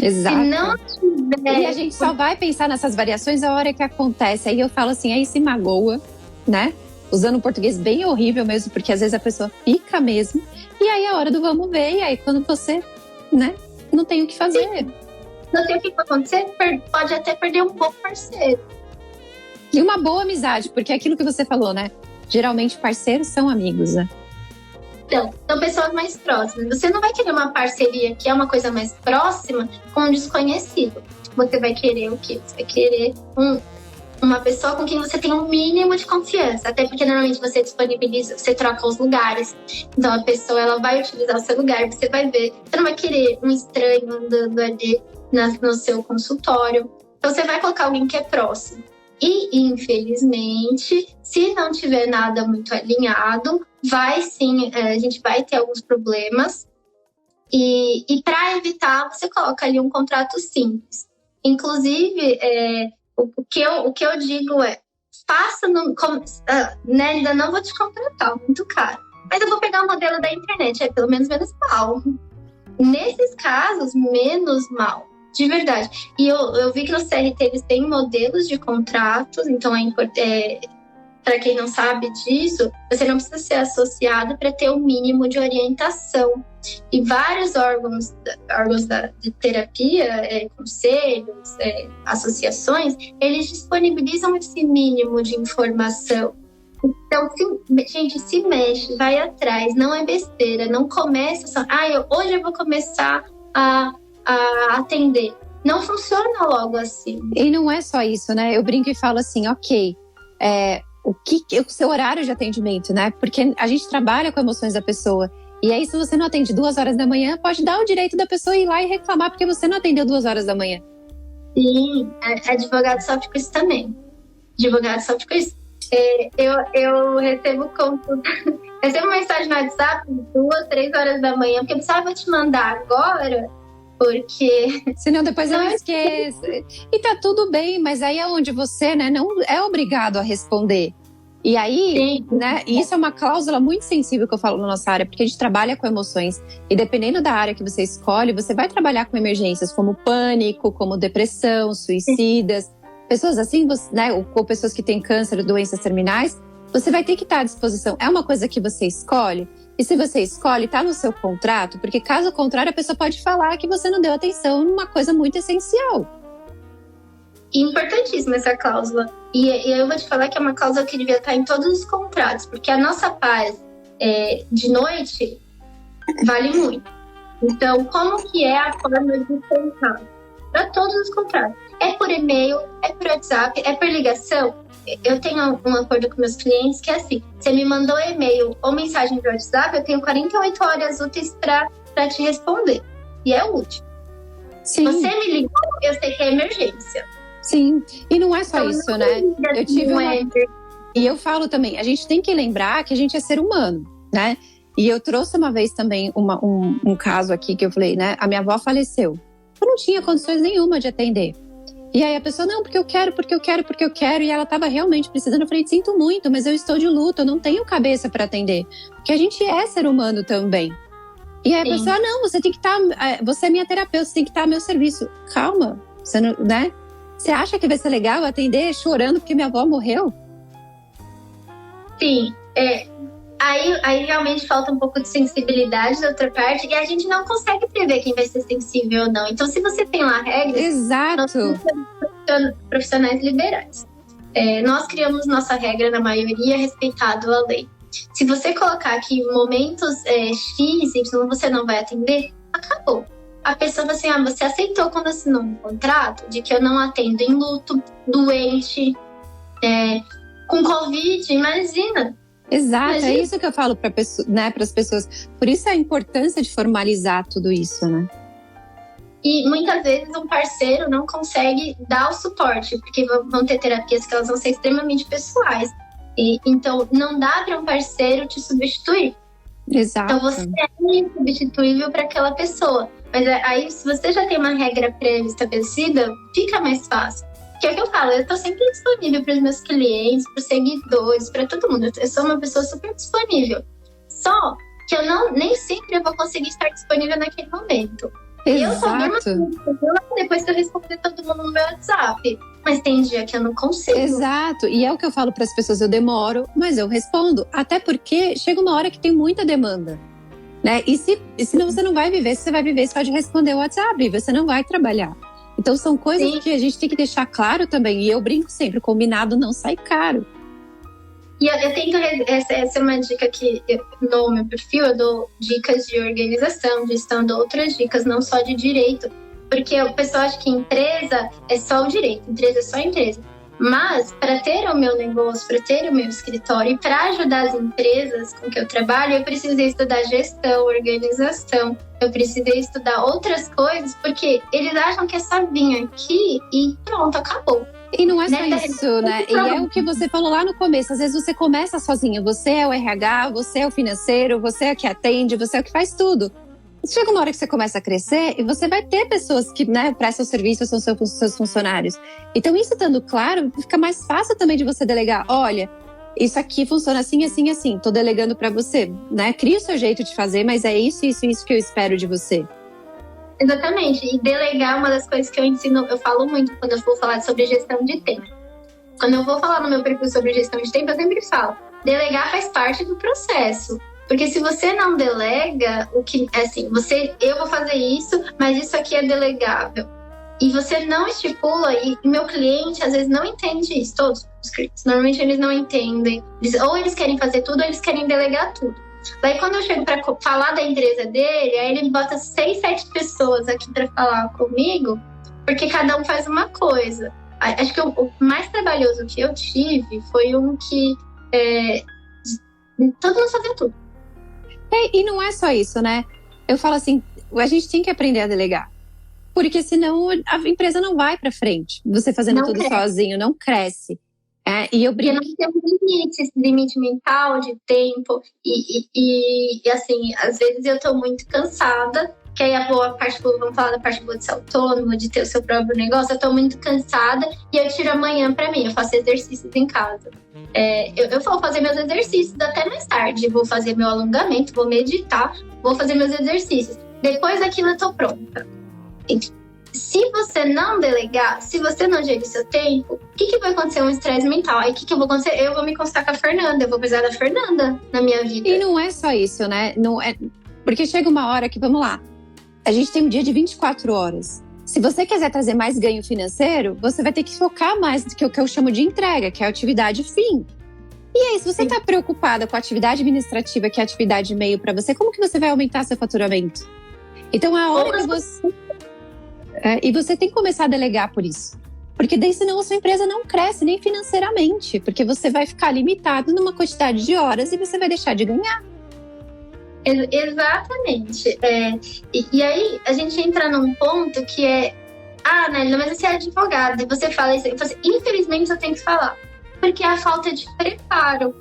Exato. Se não tiver... E a gente só vai pensar nessas variações a hora que acontece. Aí eu falo assim, aí se magoa, né? Usando um português bem horrível mesmo, porque às vezes a pessoa fica mesmo. E aí é a hora do vamos ver. E aí quando você, né, não tem o que fazer. Não tem o que acontecer, pode até perder um pouco o parceiro. E uma boa amizade, porque é aquilo que você falou, né? Geralmente parceiros são amigos, né? Então, são pessoas mais próximas. Você não vai querer uma parceria que é uma coisa mais próxima com um desconhecido. Você vai querer o quê? Você vai querer uma pessoa com quem você tem um mínimo de confiança. Até porque normalmente você disponibiliza, você troca os lugares. Então a pessoa ela vai utilizar o seu lugar, você vai ver. Você não vai querer um estranho andando ali no seu consultório. Então você vai colocar alguém que é próximo. E, infelizmente, se não tiver nada muito alinhado, a gente vai ter alguns problemas. E para evitar, você coloca ali um contrato simples. Inclusive, o que eu digo é, ainda não vou te contratar, muito caro. Mas eu vou pegar o modelo da internet, pelo menos mal. Nesses casos, menos mal. De verdade. E eu vi que no CRT eles têm modelos de contratos, então para quem não sabe disso, você não precisa ser associado para ter o mínimo de orientação. E vários órgãos de terapia, conselhos, associações, eles disponibilizam esse mínimo de informação. Então, gente, se mexe, vai atrás, não é besteira, não começa só, hoje eu vou começar a atender. Não funciona logo assim. E não é só isso, né? Eu brinco e falo assim, ok, o seu horário de atendimento, né? Porque a gente trabalha com emoções da pessoa. E aí, se você não atende 2 horas da manhã, pode dar o direito da pessoa ir lá e reclamar porque você não atendeu 2 horas da manhã. Sim, advogado sofre com isso também. Advogado sofre com isso. Eu recebo recebo uma mensagem no WhatsApp 2, 3 horas da manhã, porque eu precisava te mandar agora, porque... Senão depois eu esqueço. E tá tudo bem, mas aí é onde você, né, não é obrigado a responder. E aí, sim, né, isso é uma cláusula muito sensível que eu falo na nossa área, porque a gente trabalha com emoções. E dependendo da área que você escolhe, você vai trabalhar com emergências como pânico, como depressão, suicidas, pessoas assim, né, ou pessoas que têm câncer, doenças terminais. Você vai ter que estar à disposição. É uma coisa que você escolhe. E se você escolhe, está no seu contrato, porque caso contrário, a pessoa pode falar que você não deu atenção numa coisa muito essencial. Importantíssima essa cláusula. E eu vou te falar que é uma cláusula que devia estar em todos os contratos, porque a nossa paz de noite vale muito. Então, como que é a forma de contar? Para todos os contratos. É por e-mail, é por WhatsApp, é por ligação? eu tenho um acordo com meus clientes que é assim, você me mandou e-mail ou mensagem de WhatsApp, eu tenho 48 horas úteis para te responder. E é útil. Sim. Você me ligou, eu sei que é emergência. Sim, e não é só Então, isso, não né? liga, Eu tive não uma... é. E eu falo também, a gente tem que lembrar que a gente é ser humano, né? E eu trouxe uma vez também um caso aqui que eu falei, né? A minha avó faleceu. Eu não tinha condições nenhuma de atender. E aí a pessoa, não, porque eu quero. E ela estava realmente precisando. Eu falei, sinto muito, mas eu estou de luto, eu não tenho cabeça para atender. Porque a gente é ser humano também. E aí a pessoa, não, você tem que estar, você é minha terapeuta, você tem que estar ao meu serviço. Calma, você não, né? Você acha que vai ser legal atender chorando porque minha avó morreu? Sim, Aí realmente falta um pouco de sensibilidade da outra parte e a gente não consegue prever quem vai ser sensível ou não. Então, se você tem lá regras, Exato. nós somos profissionais liberais. Nós criamos nossa regra, na maioria, respeitado a lei. Se você colocar que em momentos X, Y, você não vai atender, acabou. A pessoa vai assim, você aceitou quando assinou um contrato de que eu não atendo em luto, doente, com Covid, imagina. Exato, é isso que eu falo para as pessoas. Por isso a importância de formalizar tudo isso, né? E muitas vezes um parceiro não consegue dar o suporte, porque vão ter terapias que elas vão ser extremamente pessoais. Então, não dá para um parceiro te substituir. Exato. Então, você é insubstituível para aquela pessoa. Mas aí, se você já tem uma regra prévia estabelecida, fica mais fácil. Que é o que eu falo, eu estou sempre disponível para os meus clientes, para os seguidores, para todo mundo. Eu sou uma pessoa super disponível. Só que nem sempre eu vou conseguir estar disponível naquele momento. Exato. Eu só depois que eu responder todo mundo no meu WhatsApp. Mas tem dia que eu não consigo. Exato. E é o que eu falo para as pessoas, eu demoro, mas eu respondo. Até porque chega uma hora que tem muita demanda. Né? E senão você não vai viver. Se você vai viver, você pode responder o WhatsApp, você não vai trabalhar. Então são coisas que a gente tem que deixar claro também. E eu brinco sempre, combinado não sai caro. E eu tento, essa é uma dica que no meu perfil, eu dou dicas de organização, de gestão, dou outras dicas, não só de direito. Porque o pessoal acha que empresa é só o direito, empresa é só a empresa. Mas para ter o meu negócio, para ter o meu escritório e para ajudar as empresas com que eu trabalho, eu precisei estudar gestão, organização, eu precisei estudar outras coisas, porque eles acham que é só vir aqui e pronto, acabou. E não é só isso, né? E é o que você falou lá no começo. Às vezes você começa sozinho. Você é o RH, você é o financeiro, você é o que atende, você é o que faz tudo. Chega uma hora que você começa a crescer e você vai ter pessoas que, né, prestam serviço, são seus funcionários. Então, isso estando claro, fica mais fácil também de você delegar. Olha, isso aqui funciona assim, assim, assim. Tô delegando para você, né? Cria o seu jeito de fazer, mas é isso que eu espero de você. Exatamente. E delegar é uma das coisas que eu ensino, eu falo muito quando eu vou falar sobre gestão de tempo. Quando eu vou falar no meu perfil sobre gestão de tempo, eu sempre falo, delegar faz parte do processo. Porque se você não delega, eu vou fazer isso, mas isso aqui é delegável. E você não estipula, e meu cliente às vezes não entende isso, todos os clientes. Normalmente eles não entendem. Ou eles querem fazer tudo, ou eles querem delegar tudo. Daí quando eu chego para falar da empresa dele, aí ele bota 6, 7 pessoas aqui para falar comigo, porque cada um faz uma coisa. Acho que o mais trabalhoso que eu tive foi um que todo mundo fazia tudo. E não é só isso, né? Eu falo assim, a gente tem que aprender a delegar. Porque senão a empresa não vai para frente. Você fazendo Não tudo cresce. sozinho, não cresce. E eu brinco. Porque nós temos limite mental de tempo. E assim, às vezes eu tô muito cansada. Que aí vamos falar da parte boa de ser autônomo, de ter o seu próprio negócio. Eu tô muito cansada e eu tiro amanhã pra mim. Eu faço exercícios em casa. Eu vou fazer meus exercícios até mais tarde. Vou fazer meu alongamento, vou meditar, vou fazer meus exercícios. Depois daquilo eu tô pronta. Se você não delegar, se você não gerir seu tempo, o que vai acontecer? Um estresse mental. Aí o que eu vou acontecer? Eu vou me consultar com a Fernanda, eu vou precisar da Fernanda na minha vida. E não é só isso, né? Não é... Porque chega uma hora que, vamos lá, a gente tem um dia de 24 horas. Se você quiser trazer mais ganho financeiro, você vai ter que focar mais no que eu chamo de entrega, que é a atividade fim. E aí, se você está preocupada com a atividade administrativa, que é a atividade meio para você, como que você vai aumentar seu faturamento? Então, a hora que você... E você tem que começar a delegar por isso. Porque daí senão a sua empresa não cresce nem financeiramente, porque você vai ficar limitado numa quantidade de horas e você vai deixar de ganhar. Exatamente. E aí a gente entra num ponto que é: Nélida, mas você é advogada. E você fala isso. Infelizmente eu tenho que falar. Porque é a falta de preparo.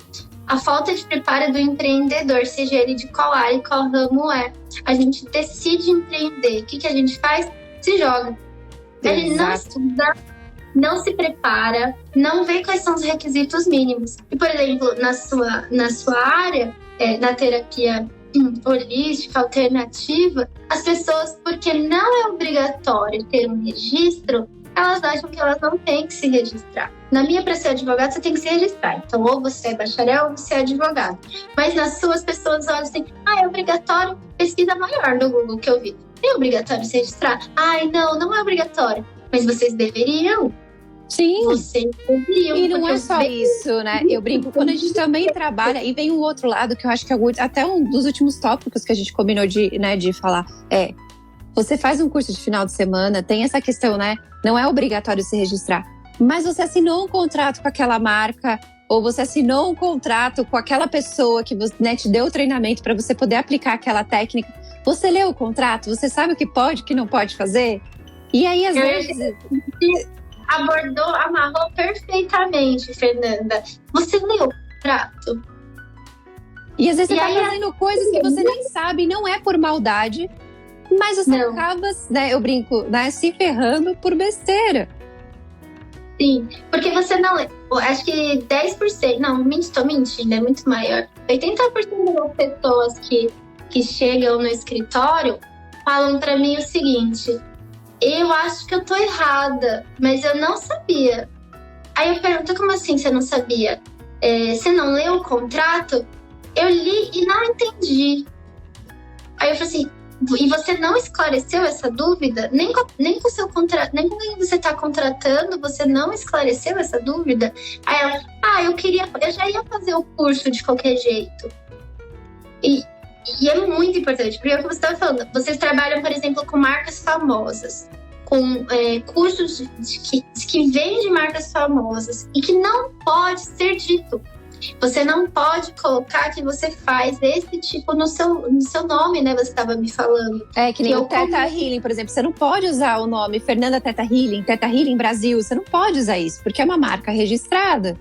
A falta de preparo do empreendedor, seja ele de qual área e qual ramo é. A gente decide empreender. O que a gente faz? Se joga. A gente não estuda, não se prepara, não vê quais são os requisitos mínimos. E, por exemplo, na sua área, na terapia holística, alternativa, as pessoas, porque não é obrigatório ter um registro, elas acham que elas não têm que se registrar. Na minha, para ser advogado, você tem que se registrar. Então, ou você é bacharel ou você é advogado. Mas nas suas, pessoas olham assim: é obrigatório, pesquisa maior no Google que eu vi. É obrigatório se registrar? Não é obrigatório. Mas vocês deveriam. Sim. Vocês deveriam. E não é só isso, né? Eu brinco, quando a gente também trabalha, e vem um outro lado que eu acho que é até um dos últimos tópicos que a gente combinou de falar, você faz um curso de final de semana, tem essa questão, né? Não é obrigatório se registrar. Mas você assinou um contrato com aquela marca, ou você assinou um contrato com aquela pessoa que te deu o treinamento para você poder aplicar aquela técnica. Você leu o contrato? Você sabe o que pode e o que não pode fazer? E aí, às vezes... Amarrou perfeitamente, Fernanda. Você leu o contrato? E às vezes você tá fazendo coisas que você nem sabe, não é por maldade, mas você acaba, eu brinco, se ferrando por besteira. Sim, porque você não lê. Acho que 10%, não, estou mentindo, é muito maior. 80% das pessoas que chegam no escritório falam para mim o seguinte: eu acho que eu tô errada, mas eu não sabia. Aí eu pergunto: como assim você não sabia? Você não leu o contrato? Eu li e não entendi. Aí eu falei assim: e você não esclareceu essa dúvida? Nem com o seu contrato, nem com quem você está contratando, você não esclareceu essa dúvida? Aí ela: eu já ia fazer o curso de qualquer jeito. E é muito importante, porque é o que você estava falando. Vocês trabalham, por exemplo, com marcas famosas, com cursos que vêm de marcas famosas e que não pode ser dito. Você não pode colocar que você faz esse tipo no seu nome, né? Você estava me falando. Que nem o Theta Healing, por exemplo. Você não pode usar o nome Fernanda Theta Healing Brasil. Você não pode usar isso, porque é uma marca registrada.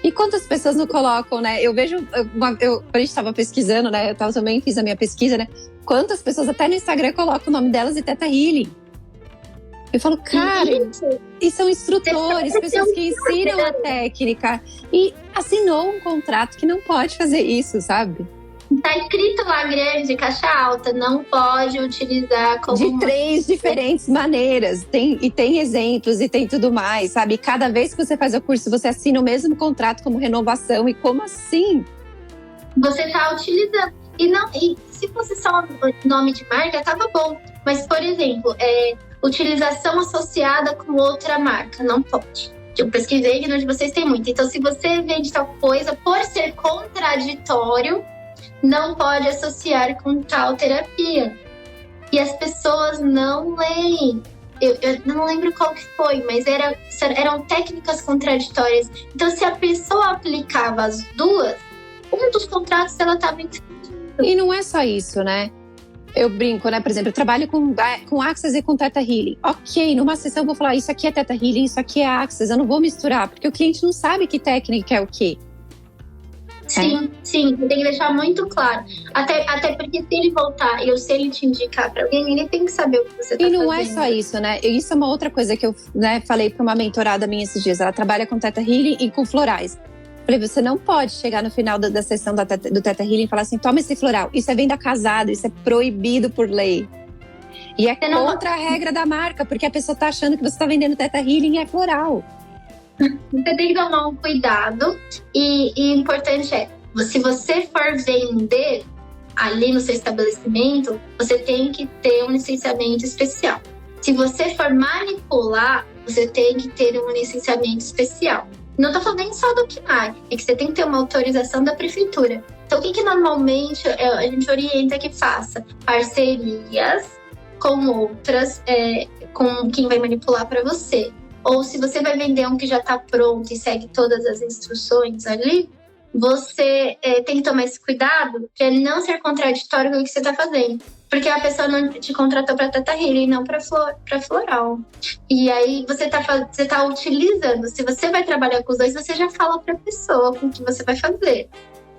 E quantas pessoas não colocam, né? Eu vejo, quando a gente estava pesquisando, né? Eu também fiz a minha pesquisa, né? Quantas pessoas até no Instagram colocam o nome delas de Theta Healing. Eu falo, cara, e são instrutores, pessoas que ensinam a técnica. E assinou um contrato que não pode fazer isso, sabe? Tá escrito lá grande, caixa alta, não pode utilizar como... De 3 diferentes maneiras. Tem exemplos e tem tudo mais, sabe? E cada vez que você faz o curso, você assina o mesmo contrato como renovação. E como assim? Você tá utilizando. E se fosse só nome de marca, tava bom. Mas, por exemplo, utilização associada com outra marca, não pode. Eu pesquisei que onde vocês têm muito. Então, se você vende tal coisa, por ser contraditório, não pode associar com tal terapia. E as pessoas não leem. Eu não lembro qual que foi, mas eram técnicas contraditórias. Então, se a pessoa aplicava as duas, um dos contratos ela estava infringindo. E não é só isso, né? Eu brinco, né? Por exemplo, eu trabalho com Access e com Theta Healing. Ok, numa sessão eu vou falar, isso aqui é Theta Healing, isso aqui é Access. Eu não vou misturar, porque o cliente não sabe que técnica é o quê. Sim, tem que deixar muito claro. Até porque se ele voltar e se ele te indicar para alguém, ele tem que saber o que você tá fazendo. E não é só isso, né? Isso é uma outra coisa que eu falei para uma mentorada minha esses dias. Ela trabalha com Theta Healing e com florais. Falei, você não pode chegar no final da sessão do Theta Healing e falar assim, toma esse floral. Isso é venda casada, isso é proibido por lei. E é contra a regra da marca, porque a pessoa tá achando que você tá vendendo Theta Healing e é floral. Você tem que tomar um cuidado e importante se você for vender ali no seu estabelecimento, você tem que ter um licenciamento especial. Se você for manipular, você tem que ter um licenciamento especial. Não tô falando nem só do KNAI, é que você tem que ter uma autorização da prefeitura. Então, o que normalmente a gente orienta que faça? Parcerias com outras, com quem vai manipular para você. ou se você vai vender um que já está pronto e segue todas as instruções ali, você tem que tomar esse cuidado para não ser contraditório com o que você está fazendo. Porque a pessoa não te contratou para Teta Healing e não para floral. E aí você tá utilizando. Se você vai trabalhar com os dois, você já fala para a pessoa com o que você vai fazer.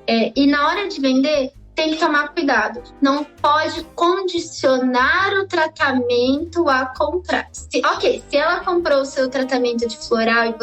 E na hora de vender, tem que tomar cuidado. Não pode condicionar o tratamento a comprar. Se ela comprou o seu tratamento de floral e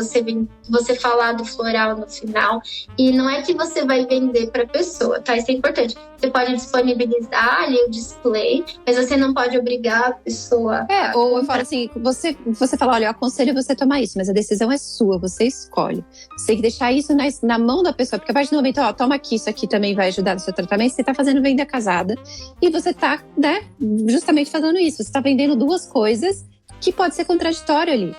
você falar do floral no final, e não é que você vai vender para a pessoa, tá? Isso é importante. Você pode disponibilizar ali o display, mas você não pode obrigar a pessoa a ou eu falo assim, você fala, olha, eu aconselho você a tomar isso, mas a decisão é sua, você escolhe. Você tem que deixar isso na mão da pessoa, porque a partir do momento, toma aqui, isso aqui também vai ajudar no seu tratamento, você tá fazendo venda casada e você tá, né, justamente fazendo isso. Você tá vendendo duas coisas que pode ser contraditório ali.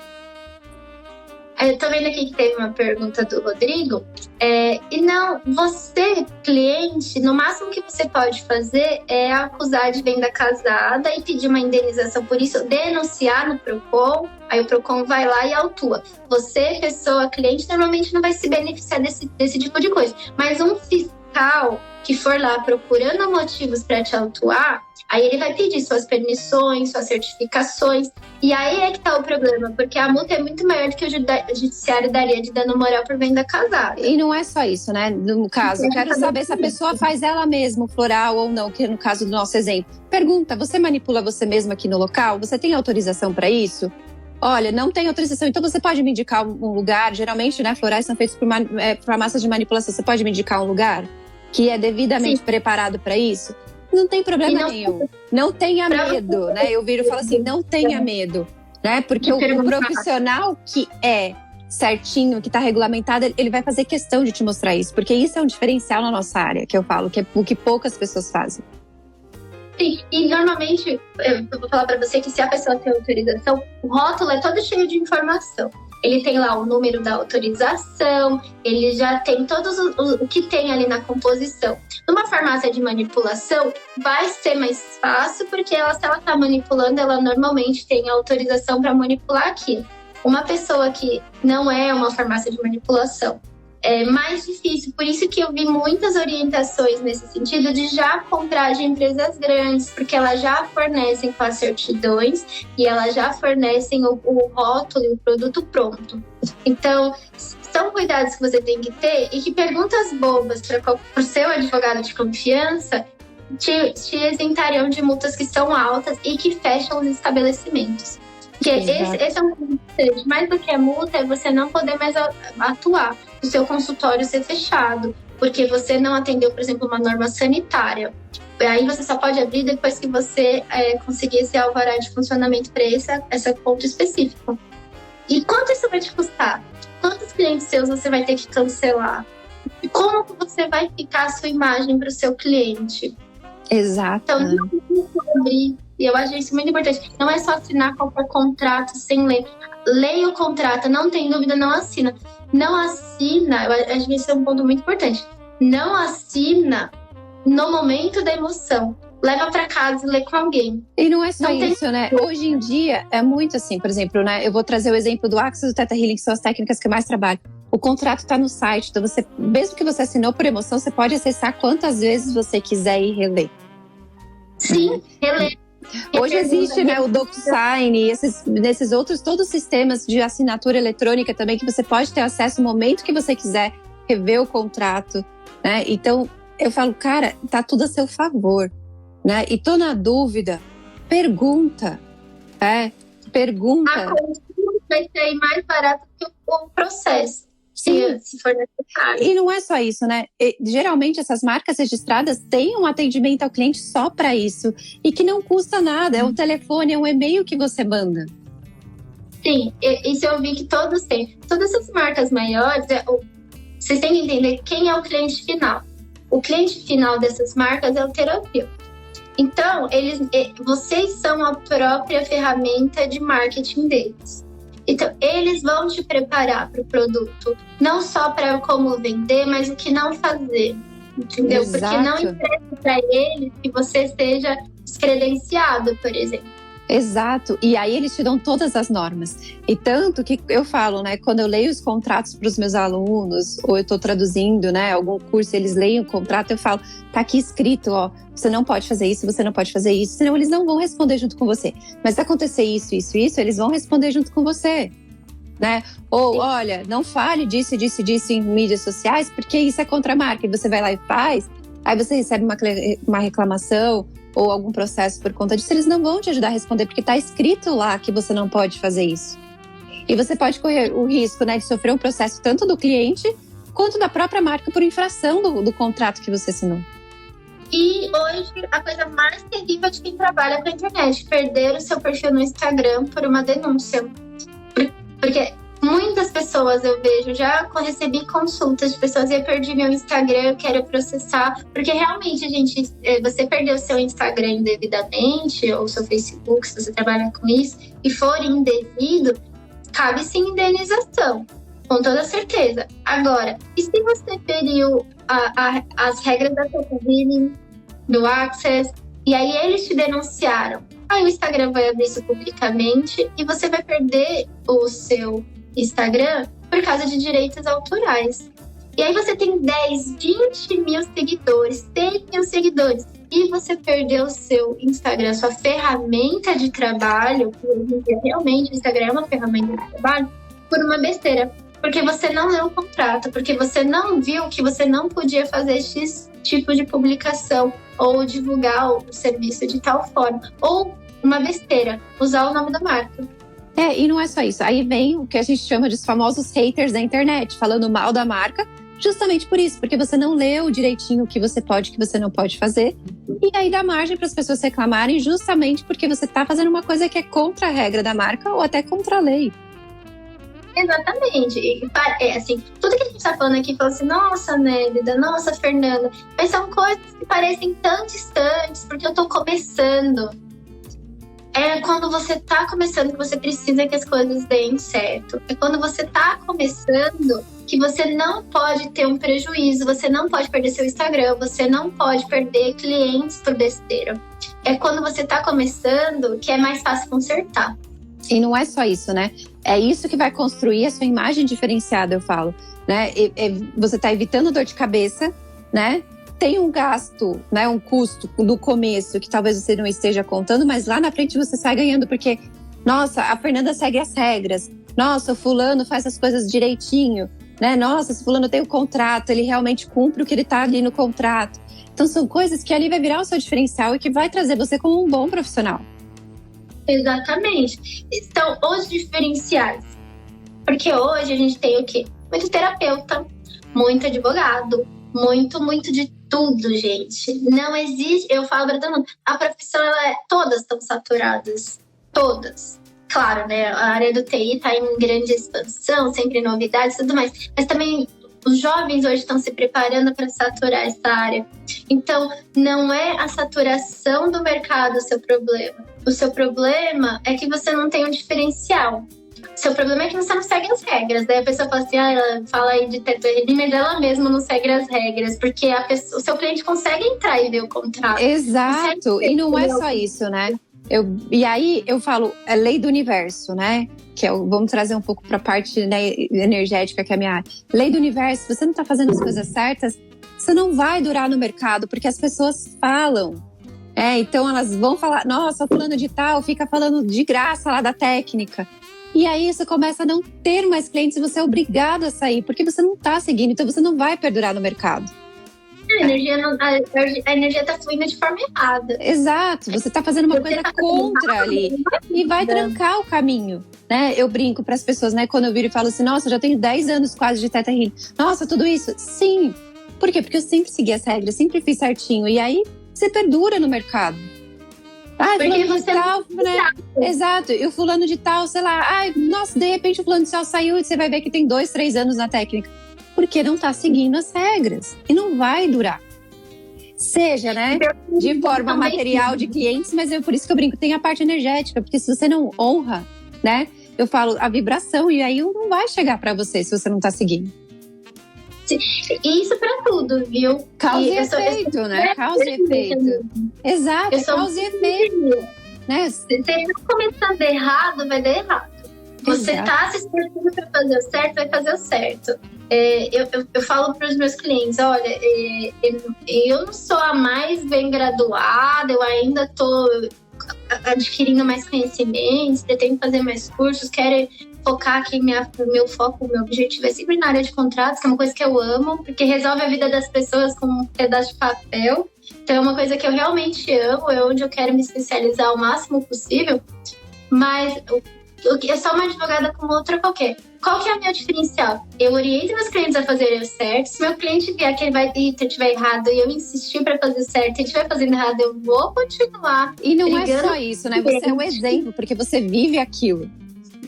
Eu tô vendo aqui que teve uma pergunta do Rodrigo. E não, você, cliente, no máximo que você pode fazer é acusar de venda casada e pedir uma indenização por isso, denunciar no Procon, aí o Procon vai lá e autua. Você, pessoa, cliente, normalmente não vai se beneficiar desse tipo de coisa. Mas um fiscal que for lá procurando motivos para te autuar, aí ele vai pedir suas permissões, suas certificações. E aí é que tá o problema, porque a multa é muito maior do que o judiciário daria de dano moral por venda casada. E não é só isso, né? No caso, eu quero saber se a pessoa faz ela mesma o floral ou não, que no caso do nosso exemplo. Pergunta, você manipula você mesma aqui no local? Você tem autorização para isso? Olha, não tem autorização, então você pode me indicar um lugar? Geralmente, né, florais são feitos por farmácias de manipulação. Você pode me indicar um lugar que é devidamente preparado para isso? Não tem problema nenhum. Não tenha medo, né? Eu viro e falo assim, não tenha medo, né? Porque o profissional que é certinho, que está regulamentado, ele vai fazer questão de te mostrar isso. Porque isso é um diferencial na nossa área, que eu falo, que é o que poucas pessoas fazem. Sim, e normalmente, eu vou falar para você que se a pessoa tem autorização, o rótulo é todo cheio de informação. Ele tem lá o número da autorização, ele já tem o que tem ali na composição. Numa farmácia de manipulação, vai ser mais fácil, porque se ela está manipulando, ela normalmente tem autorização para manipular aquilo. Uma pessoa que não é uma farmácia de manipulação, é mais difícil. Por isso que eu vi muitas orientações nesse sentido de já comprar de empresas grandes, porque elas já fornecem com as certidões e elas já fornecem o rótulo e o produto pronto. Então, são cuidados que você tem que ter, e que perguntas bobas para o seu advogado de confiança te isentariam de multas que são altas e que fecham os estabelecimentos. Porque esse é um ponto importante. Mais do que a multa, é você não poder mais atuar, o seu consultório ser fechado, porque você não atendeu, por exemplo, uma norma sanitária. Aí você só pode abrir depois que você conseguir esse alvará de funcionamento para esse ponto específico. E quanto isso vai te custar? Quantos clientes seus você vai ter que cancelar? E como que você vai ficar a sua imagem para o seu cliente? Exato. Então, não precisa abrir. E eu acho isso muito importante. Não é só assinar qualquer contrato sem ler. Leia o contrato, não tem dúvida, não assina. Não assina, eu acho que isso é um ponto muito importante. Não assina no momento da emoção. Leva para casa e lê com alguém. E não é só isso, né? Hoje em dia é muito assim, por exemplo, né? Eu vou trazer o exemplo do Axis e do Theta Healing, que são as técnicas que eu mais trabalho. O contrato está no site, então você, mesmo que você assinou por emoção, você pode acessar quantas vezes você quiser e reler. Sim, reler. Hoje existe, né, o DocuSign e nesses outros, todos os sistemas de assinatura eletrônica também, que você pode ter acesso no momento que você quiser, rever o contrato, né? Então, eu falo, cara, tá tudo a seu favor, né? E tô na dúvida, pergunta, pergunta. A consulta vai ser mais barato que o processo. Se for necessário. E não é só isso, né? Geralmente essas marcas registradas têm um atendimento ao cliente só para isso e que não custa nada, é o telefone, é um e-mail que você manda. Sim, isso eu vi que todos têm. Todas essas marcas maiores, vocês têm que entender quem é o cliente final. O cliente final dessas marcas é o terapeuta. Então, vocês são a própria ferramenta de marketing deles. Então, eles vão te preparar para o produto, não só para como vender, mas o que não fazer, entendeu? Exato. Porque não interessa para eles que você seja descredenciado, por exemplo. Exato, e aí eles te dão todas as normas. E tanto que eu falo, né, quando eu leio os contratos para os meus alunos, ou eu estou traduzindo, né, algum curso, eles leem o contrato, eu falo, tá aqui escrito, ó, você não pode fazer isso, você não pode fazer isso, senão eles não vão responder junto com você. Mas se acontecer isso, eles vão responder junto com você, né? Ou, olha, não fale disso em mídias sociais, porque isso é contra a marca, e você vai lá e faz, aí você recebe uma reclamação, ou algum processo por conta disso, eles não vão te ajudar a responder, porque está escrito lá que você não pode fazer isso. E você pode correr o risco, né, de sofrer um processo tanto do cliente, quanto da própria marca por infração do contrato que você assinou. E hoje, a coisa mais terrível de quem trabalha com a internet, perder o seu perfil no Instagram por uma denúncia. Porque muitas pessoas eu vejo, já recebi consultas de pessoas, eu perdi meu Instagram, eu quero processar. Porque realmente, gente, você perdeu o seu Instagram indevidamente, ou seu Facebook, se você trabalha com isso, e for indevido, cabe sim indenização, com toda certeza. Agora, e se você feriu as regras da billing, do Access, e aí eles te denunciaram? Aí o Instagram vai abrir isso publicamente e você vai perder o seu Instagram por causa de direitos autorais. E aí você tem 10, 20 mil seguidores, 100 mil seguidores, e você perdeu o seu Instagram, sua ferramenta de trabalho, porque realmente o Instagram é uma ferramenta de trabalho, por uma besteira. Porque você não leu o contrato, porque você não viu que você não podia fazer X tipo de publicação ou divulgar o serviço de tal forma. Ou uma besteira, usar o nome da marca. E não é só isso. Aí vem o que a gente chama de os famosos haters da internet, falando mal da marca, justamente por isso, porque você não leu direitinho o que você pode, o que você não pode fazer. E aí dá margem para as pessoas reclamarem justamente porque você está fazendo uma coisa que é contra a regra da marca ou até contra a lei. Exatamente. E, assim, tudo que a gente tá falando aqui, fala assim, nossa, Nélida, nossa, Fernanda, mas são coisas que parecem tão distantes, porque eu tô começando. É quando você tá começando que você precisa que as coisas deem certo. É quando você tá começando que você não pode ter um prejuízo, você não pode perder seu Instagram, você não pode perder clientes por besteira. É quando você tá começando que é mais fácil consertar. E não é só isso, né? É isso que vai construir a sua imagem diferenciada, eu falo, né? Você tá evitando dor de cabeça, né? Tem um gasto, né? Um custo do começo que talvez você não esteja contando, mas lá na frente você sai ganhando, porque, nossa, a Fernanda segue as regras. Nossa, o fulano faz as coisas direitinho, né? Nossa, esse fulano tem o contrato, ele realmente cumpre o que ele tá ali no contrato. Então são coisas que ali vai virar o seu diferencial e que vai trazer você como um bom profissional. Exatamente. Então, os diferenciais. Porque hoje a gente tem o quê? Muito terapeuta, muito advogado, muito de tudo, gente. Não existe, eu falo para todo mundo, a profissão, todas estão saturadas. Todas. Claro, né? A área do TI está em grande expansão, sempre novidades e tudo mais. Mas também os jovens hoje estão se preparando para saturar essa área. Então, não é a saturação do mercado o seu problema. O seu problema é que você não tem um diferencial. O seu problema é que você não segue as regras. Daí a pessoa fala assim, ela fala aí de teto mas ela mesma não segue as regras. Porque o seu cliente consegue entrar e ver o contrato. Exato. E não é só isso, né? E aí eu falo, é lei do universo, né? Que vamos trazer um pouco para a parte, né, energética, que é a minha área. Lei do universo, se você não está fazendo as coisas certas, você não vai durar no mercado, porque as pessoas falam. Então elas vão falar, nossa, fulano de tal fica falando de graça lá da técnica. E aí você começa a não ter mais clientes e você é obrigado a sair, porque você não está seguindo, então você não vai perdurar no mercado. A energia está fluindo de forma errada. Exato, você está fazendo uma coisa contra ali e vai trancar o caminho, né? Eu brinco para as pessoas, né? Quando eu viro e falo assim, nossa, eu já tenho 10 anos quase de Theta Healing. Nossa, tudo isso? Sim. Por quê? Porque eu sempre segui as regras, sempre fiz certinho. E aí, você perdura no mercado. Porque você tal, né? Exato. E o fulano de tal, sei lá. Nossa, de repente o fulano de tal saiu e você vai ver que tem 2, 3 anos na técnica. Porque não tá seguindo as regras. E não vai durar. Seja, né? De forma material de clientes, mas por isso que eu brinco, tem a parte energética. Porque se você não honra, né? Eu falo a vibração e aí não vai chegar pra você se você não tá seguindo. Isso pra tudo, viu? Causa e efeito, né? Causa e efeito. Exato, causa e efeito. né? Se você tá começando errado, vai dar errado. Você Exato. tá se esforçando para fazer o certo, vai fazer o certo. Eu falo para os meus clientes, olha, eu não sou a mais bem graduada, eu ainda estou adquirindo mais conhecimentos, pretendo fazer mais cursos, quero focar aqui, meu foco, meu objetivo é sempre na área de contratos, que é uma coisa que eu amo, porque resolve a vida das pessoas com um pedaço de papel. Então é uma coisa que eu realmente amo, é onde eu quero me especializar o máximo possível, mas eu sou uma advogada como outra qualquer. Qual que é o meu diferencial? Eu oriento meus clientes a fazerem o certo. Se meu cliente vier que ele vai estiver errado e eu insistir para fazer certo e estiver fazendo errado, eu vou continuar. E não brigando. é só isso, né? Você é um exemplo, porque você vive aquilo,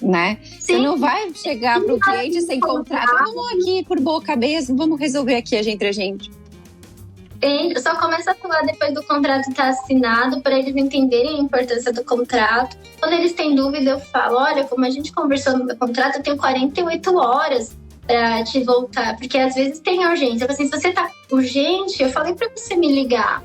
né? Sim. Você não vai chegar para o cliente sem contrato. Vamos aqui por boca mesmo, vamos resolver aqui entre a gente. Eu só começo a falar depois do contrato estar assinado, para eles entenderem a importância do contrato. Quando eles têm dúvida, eu falo, olha, como a gente conversou no meu contrato, eu tenho 48 horas para te voltar, porque às vezes tem urgência. Eu falo assim, se você tá urgente, eu falei para você me ligar.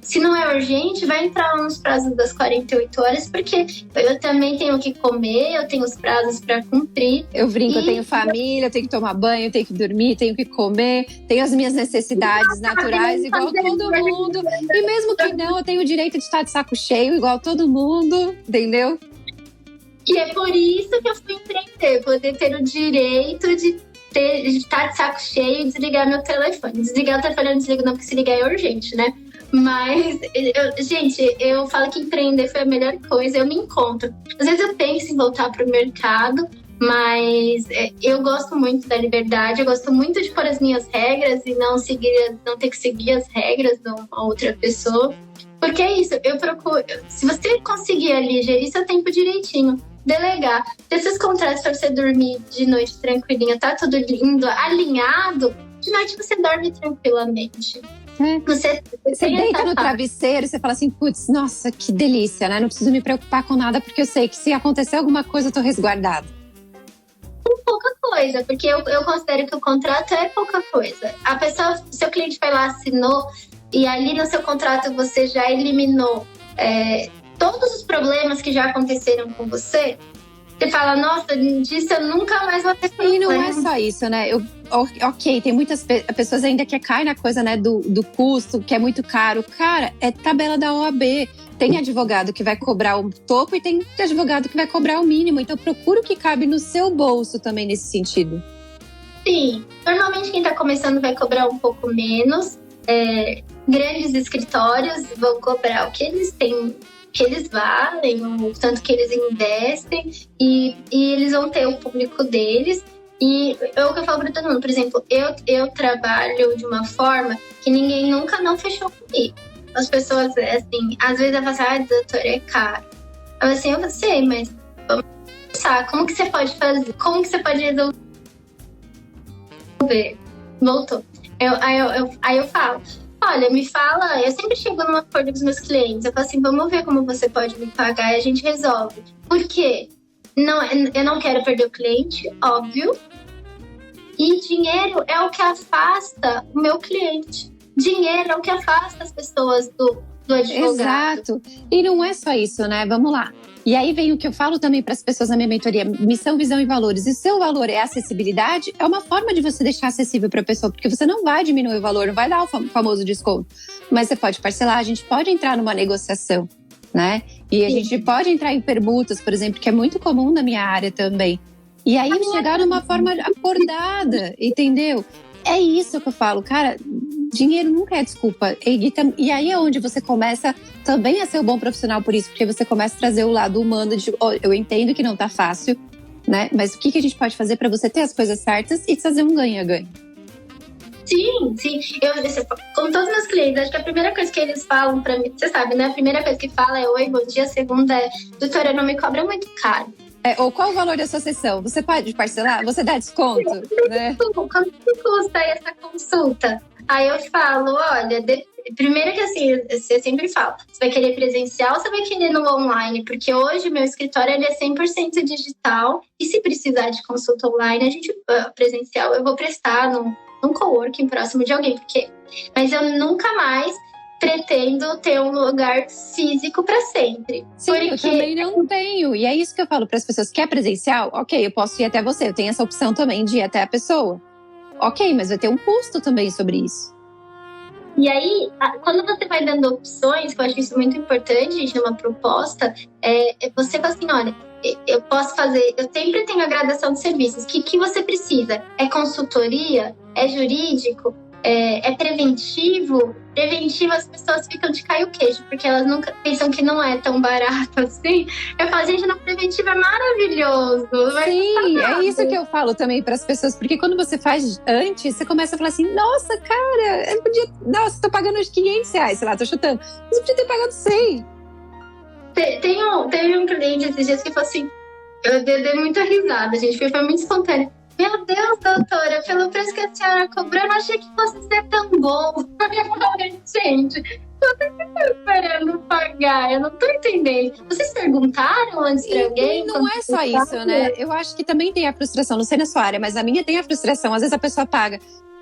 Se não é urgente, vai entrar nos prazos das 48 horas, porque eu também tenho que comer, eu tenho os prazos para cumprir. Eu brinco, eu tenho família, eu tenho que tomar banho, eu tenho que dormir, tenho que comer, tenho as minhas necessidades naturais, igual todo mundo. E mesmo que não, eu tenho o direito de estar de saco cheio, igual todo mundo, entendeu? E é por isso que eu fui empreender, poder ter o direito de estar de saco cheio e desligar meu telefone. Desligar o telefone eu não desligo não, porque se ligar é urgente, né? Mas, gente, eu falo que empreender foi a melhor coisa, eu me encontro. Às vezes eu penso em voltar para o mercado, mas eu gosto muito da liberdade, eu gosto muito de pôr as minhas regras e não ter que seguir as regras de uma outra pessoa. Porque é isso, eu procuro. Se você conseguir ali gerir seu tempo direitinho, delegar, ter seus contratos para você dormir de noite tranquilinha, tá tudo lindo, alinhado, de noite você dorme tranquilamente. Você deita no travesseiro e você fala assim, putz, nossa, que delícia, né? Não preciso me preocupar com nada, porque eu sei que se acontecer alguma coisa, eu tô resguardado. Pouca coisa, porque eu considero que o contrato é pouca coisa. A pessoa, seu cliente foi lá, assinou, e ali no seu contrato você já eliminou todos os problemas que já aconteceram com você. Você fala, nossa, disso eu nunca mais vou ter problema. E não é só isso, né? Ok, tem muitas pessoas ainda que caem na coisa, né, do custo, que é muito caro. Cara, é tabela da OAB. Tem advogado que vai cobrar o topo e tem advogado que vai cobrar o mínimo. Então procura o que cabe no seu bolso também nesse sentido. Sim, normalmente quem está começando vai cobrar um pouco menos. Grandes escritórios vão cobrar o que eles têm, que eles valem, o tanto que eles investem, e eles vão ter o público deles. E é o que eu falo para todo mundo, por exemplo, eu trabalho de uma forma que ninguém nunca não fechou comigo. As pessoas, assim, às vezes elas falam, doutora, é caro. Eu sei, mas vamos pensar, como que você pode fazer? Como que você pode resolver? Voltou. Aí eu falo, olha, me fala, eu sempre chego num acordo com os meus clientes, eu falo assim, vamos ver como você pode me pagar e a gente resolve. Por quê? Eu não quero perder o cliente, óbvio, e dinheiro é o que afasta o meu cliente. Dinheiro é o que afasta as pessoas do advogado. Exato. E não é só isso, né? Vamos lá. E aí vem o que eu falo também para as pessoas na minha mentoria, missão, visão e valores. E se o seu valor é acessibilidade, é uma forma de você deixar acessível para a pessoa, porque você não vai diminuir o valor, não vai dar o famoso desconto. Mas você pode parcelar, a gente pode entrar numa negociação, né? E a gente pode entrar em permutas, por exemplo, que é muito comum na minha área também. E aí chegar numa forma acordada, entendeu? É isso que eu falo, cara, dinheiro nunca é desculpa. E aí é onde você começa também a ser um bom profissional por isso, porque você começa a trazer o lado humano de, eu entendo que não tá fácil, né? Mas o que a gente pode fazer para você ter as coisas certas e fazer um ganha-ganha? Sim. Com todos os meus clientes, acho que a primeira coisa que eles falam pra mim, você sabe, né? A primeira coisa que fala é oi, bom dia. A segunda é, doutora, não me cobra muito caro. Ou qual o valor da sua sessão? Você pode parcelar? Você dá desconto? Né? Quanto custa essa consulta? Aí eu falo, olha, primeiro que assim, você sempre fala, você vai querer presencial ou você vai querer no online? Porque hoje meu escritório ele é 100% digital e se precisar de consulta online, a gente presencial, eu vou prestar num coworking próximo de alguém, mas eu nunca mais pretendo ter um lugar físico para sempre. Sim, porque eu também não tenho. E é isso que eu falo para as pessoas. Quer presencial? Ok, eu posso ir até você. Eu tenho essa opção também de ir até a pessoa. Ok, mas vai ter um custo também sobre isso. E aí, quando você vai dando opções, que eu acho isso muito importante, gente, numa proposta, você fala assim, olha, eu posso fazer, eu sempre tenho a gradação de serviços. O que você precisa? É consultoria? É jurídico? É preventivo? Preventivo, as pessoas ficam de cair o queixo, porque elas nunca pensam que não é tão barato assim. Eu falo, gente, no preventivo é maravilhoso. Sim, é isso que eu falo também para as pessoas, porque quando você faz antes, você começa a falar assim, nossa, cara, eu podia, nossa, tô pagando uns R$500, sei lá, tô chutando, mas eu podia ter pagado 100. Teve um cliente esses dias que falou assim, eu dei muita risada, gente, porque foi muito espontâneo. Meu Deus, doutora, pelo preço que a senhora cobrou, eu não achei que fosse ser tão bom. Eu falei, gente, quanto é que eu tô esperando pagar? Eu não tô entendendo. Vocês perguntaram antes pra alguém? E não é só isso, né? Eu acho que também tem a frustração, não sei na sua área, mas a minha tem a frustração. Às vezes a pessoa paga,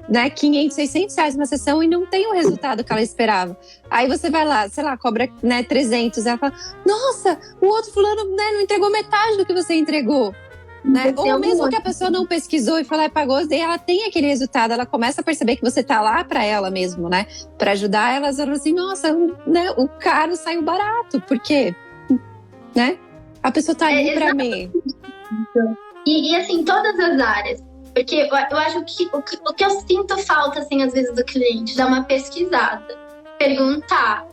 né, R$500, R$600 uma sessão e não tem o resultado que ela esperava. Aí você vai lá, sei lá, cobra, né, 300. Ela fala, nossa, o outro fulano, né, não entregou metade do que você entregou. Né? Ou mesmo que a pessoa não pesquisou e falou, pagou, e ela tem aquele resultado, ela começa a perceber que você tá lá pra ela mesmo, né? Pra ajudar elas, ela assim, nossa, né, o caro saiu barato, por quê? Né? A pessoa tá ali pra mim. E assim, todas as áreas. Porque eu acho que o que eu sinto falta, assim, às vezes, do cliente, dar uma pesquisada, perguntar,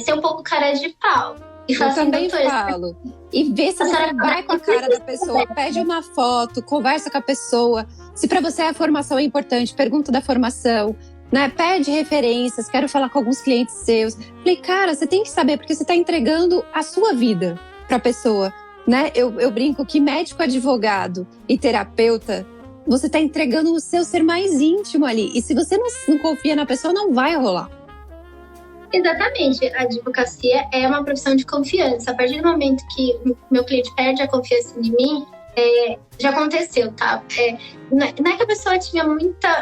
ser um pouco cara de pau. E eu também falo. E vê se você vai com a cara da pessoa, pede uma foto, conversa com a pessoa. Se para você a formação é importante, pergunta da formação, né? Pede referências, quero falar com alguns clientes seus. Falei, cara, você tem que saber, porque você está entregando a sua vida para a pessoa, né? Eu brinco que médico, advogado e terapeuta, você está entregando o seu ser mais íntimo ali. E se você não confia na pessoa, não vai rolar. Exatamente, a advocacia é uma profissão de confiança. A partir do momento que meu cliente perde a confiança em mim, já aconteceu, tá? Não é que a pessoa tinha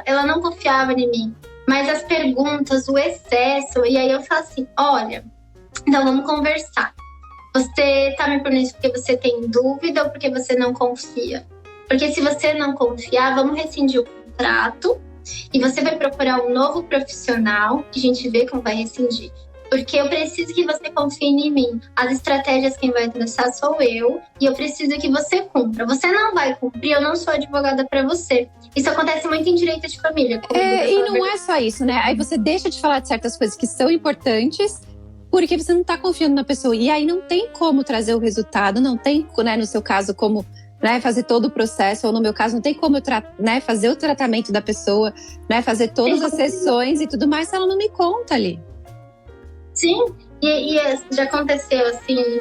ela não confiava em mim, mas as perguntas, o excesso, e aí eu falo assim, olha, então vamos conversar. Você tá me perguntando isso porque você tem dúvida ou porque você não confia? Porque se você não confiar, vamos rescindir o contrato, e você vai procurar um novo profissional, que a gente vê como vai rescindir. Porque eu preciso que você confie em mim. As estratégias quem vai traçar sou eu. E eu preciso que você cumpra. Você não vai cumprir, eu não sou advogada para você. Isso acontece muito em direito de família. E não é só isso, né? Aí você deixa de falar de certas coisas que são importantes porque você não tá confiando na pessoa. E aí não tem como trazer o resultado. Não tem, né, no seu caso, como... né, fazer todo o processo, ou no meu caso, não tem como eu né, fazer o tratamento da pessoa, né, fazer todas as sessões e tudo mais, se ela não me conta ali. Sim, e já aconteceu assim,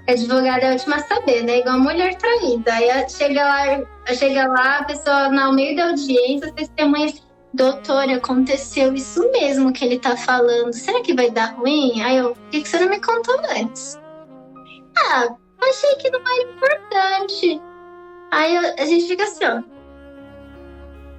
advogada é a última a saber, né, igual a mulher traída. Aí chega lá, a pessoa, no meio da audiência, testemunha, doutora, aconteceu isso mesmo que ele tá falando, será que vai dar ruim? Aí eu, por que você não me contou antes? Achei que não era importante. Aí a gente fica assim, ó.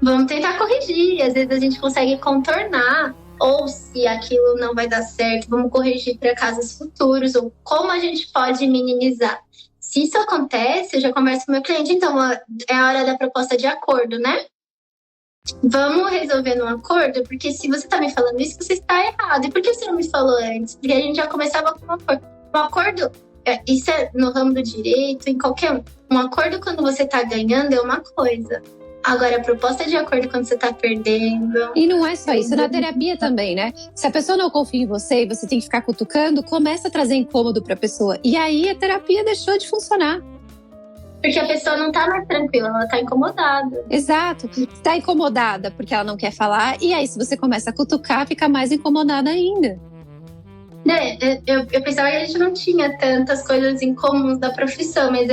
Vamos tentar corrigir. Às vezes a gente consegue contornar. Ou se aquilo não vai dar certo, vamos corrigir para casos futuros. Ou como a gente pode minimizar. Se isso acontece, eu já converso com o meu cliente. Então, é a hora da proposta de acordo, né? Vamos resolver no acordo, porque se você tá me falando isso, você está errado. E por que você não me falou antes? Porque a gente já começava com um acordo. Um acordo... Isso é no ramo do direito, em qualquer um acordo quando você tá ganhando é uma coisa. Agora, a proposta de acordo quando você tá perdendo... E não é só isso, na terapia também, né? Se a pessoa não confia em você e você tem que ficar cutucando, começa a trazer incômodo pra pessoa. E aí a terapia deixou de funcionar. Porque a pessoa não tá mais tranquila, ela tá incomodada. Exato. Tá incomodada porque ela não quer falar. E aí, se você começa a cutucar, fica mais incomodada ainda. Eu pensava que a gente não tinha tantas coisas em comuns da profissão, mas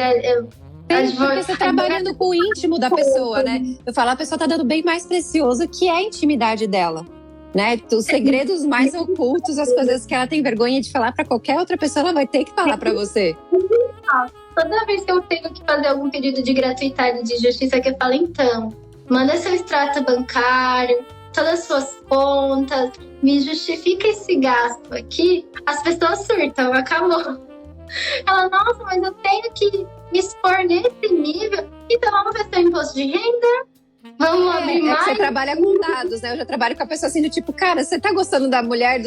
porque você tá trabalhando com o íntimo da pessoa, né? Eu falo, a pessoa tá dando bem mais precioso que é a intimidade dela, né? Os segredos mais ocultos, as coisas que ela tem vergonha de falar pra qualquer outra pessoa, ela vai ter que falar pra você. Toda vez que eu tenho que fazer algum pedido de gratuidade de justiça, que eu falo, então, manda seu extrato bancário, todas as suas contas, me justifica esse gasto aqui, as pessoas surtam, acabou. Ela, nossa, mas eu tenho que me expor nesse nível. Então vamos ver seu imposto de renda, vamos abrir mais. Você trabalha com dados, né? Eu já trabalho com a pessoa assim do tipo, cara, você tá gostando da mulher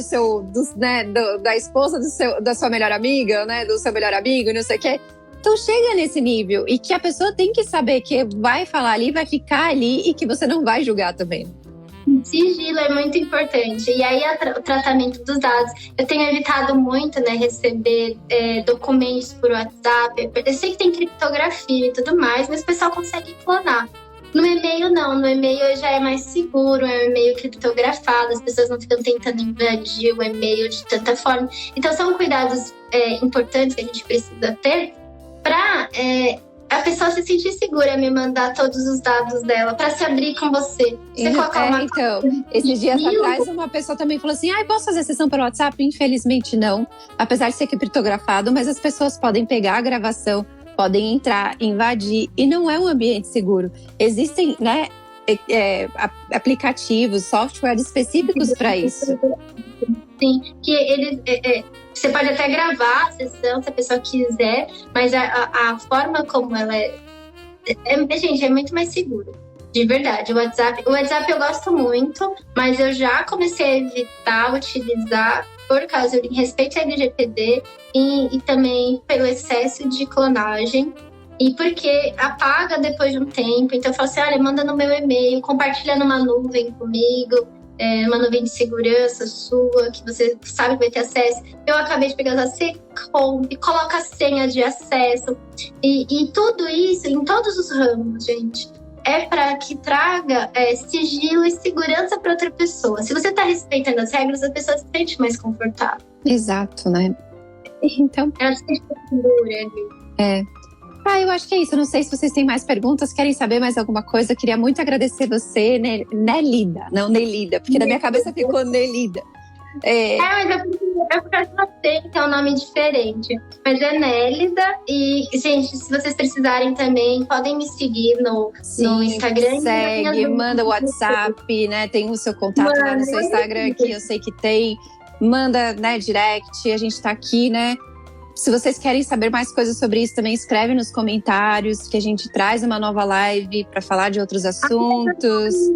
da esposa da sua melhor amiga, né? Do seu melhor amigo, não sei o quê. Então chega nesse nível e que a pessoa tem que saber que vai falar ali, vai ficar ali e que você não vai julgar também. Sigilo é muito importante. E aí o tratamento dos dados. Eu tenho evitado muito, né, receber documentos por WhatsApp. Eu sei que tem criptografia e tudo mais, mas o pessoal consegue clonar. No e-mail não, no e-mail já é mais seguro, é um e-mail criptografado, as pessoas não ficam tentando invadir o e-mail de tanta forma. Então são cuidados importantes que a gente precisa ter para a pessoa se sentir segura, me mandar todos os dados dela, para se abrir com você. Você colocar uma então, esses dias atrás uma pessoa também falou assim, posso fazer sessão pelo WhatsApp? Infelizmente não, apesar de ser criptografado, mas as pessoas podem pegar a gravação, podem entrar, invadir, e não é um ambiente seguro. Existem, né, aplicativos, softwares específicos para isso. Sim, que eles... você pode até gravar a sessão, se a pessoa quiser, mas a forma como ela gente, é muito mais seguro. De verdade, o WhatsApp eu gosto muito, mas eu já comecei a evitar utilizar por causa de respeito ao LGPD e também pelo excesso de clonagem. E porque apaga depois de um tempo. Então eu falo assim, olha, manda no meu e-mail, compartilha numa nuvem comigo, uma nuvem de segurança sua, que você sabe que vai ter acesso. Eu acabei de pegar você coloca a senha de acesso. E tudo isso, em todos os ramos, gente, é para que traga sigilo e segurança para outra pessoa. Se você está respeitando as regras, a pessoa se sente mais confortável. Exato, né? Então, ela se sente segura. Eu acho que é isso. Eu não sei se vocês têm mais perguntas, querem saber mais alguma coisa. Eu queria muito agradecer você, Nelida. Não, Nelida, porque na minha cabeça ficou Nelida. Mas é porque você tem um nome diferente. Mas é Nélida. E, gente, se vocês precisarem também, podem me seguir no Instagram. Segue, manda o WhatsApp, né? Tem o seu contato lá no seu Instagram, que eu sei que tem. Manda, né, direct. A gente tá aqui, né? Se vocês querem saber mais coisas sobre isso, também escreve nos comentários, que a gente traz uma nova live para falar de outros assuntos. Se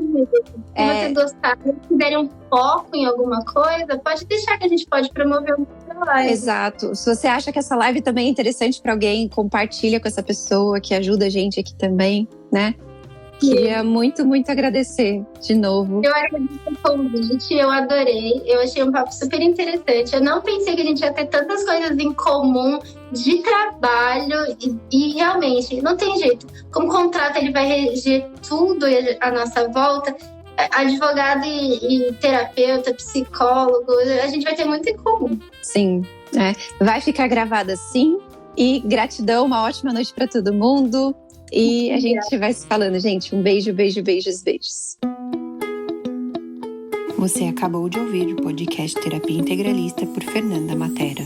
vocês gostarem, se tiverem um foco em alguma coisa, pode deixar que a gente pode promover uma live. Exato. Se você acha que essa live também é interessante para alguém, compartilha com essa pessoa que ajuda a gente aqui também, né? Queria muito, muito agradecer de novo. Eu agradeço o convite, eu adorei. Eu achei um papo super interessante. Eu não pensei que a gente ia ter tantas coisas em comum de trabalho e realmente, não tem jeito. Como contrato, ele vai reger tudo à nossa volta. Advogado e terapeuta, psicólogo, a gente vai ter muito em comum. Sim, vai ficar gravada sim. E gratidão, uma ótima noite para todo mundo. E a gente vai se falando, gente. Um beijo, beijo, beijos, beijos. Você acabou de ouvir o podcast Terapia Integralista por Fernanda Matera.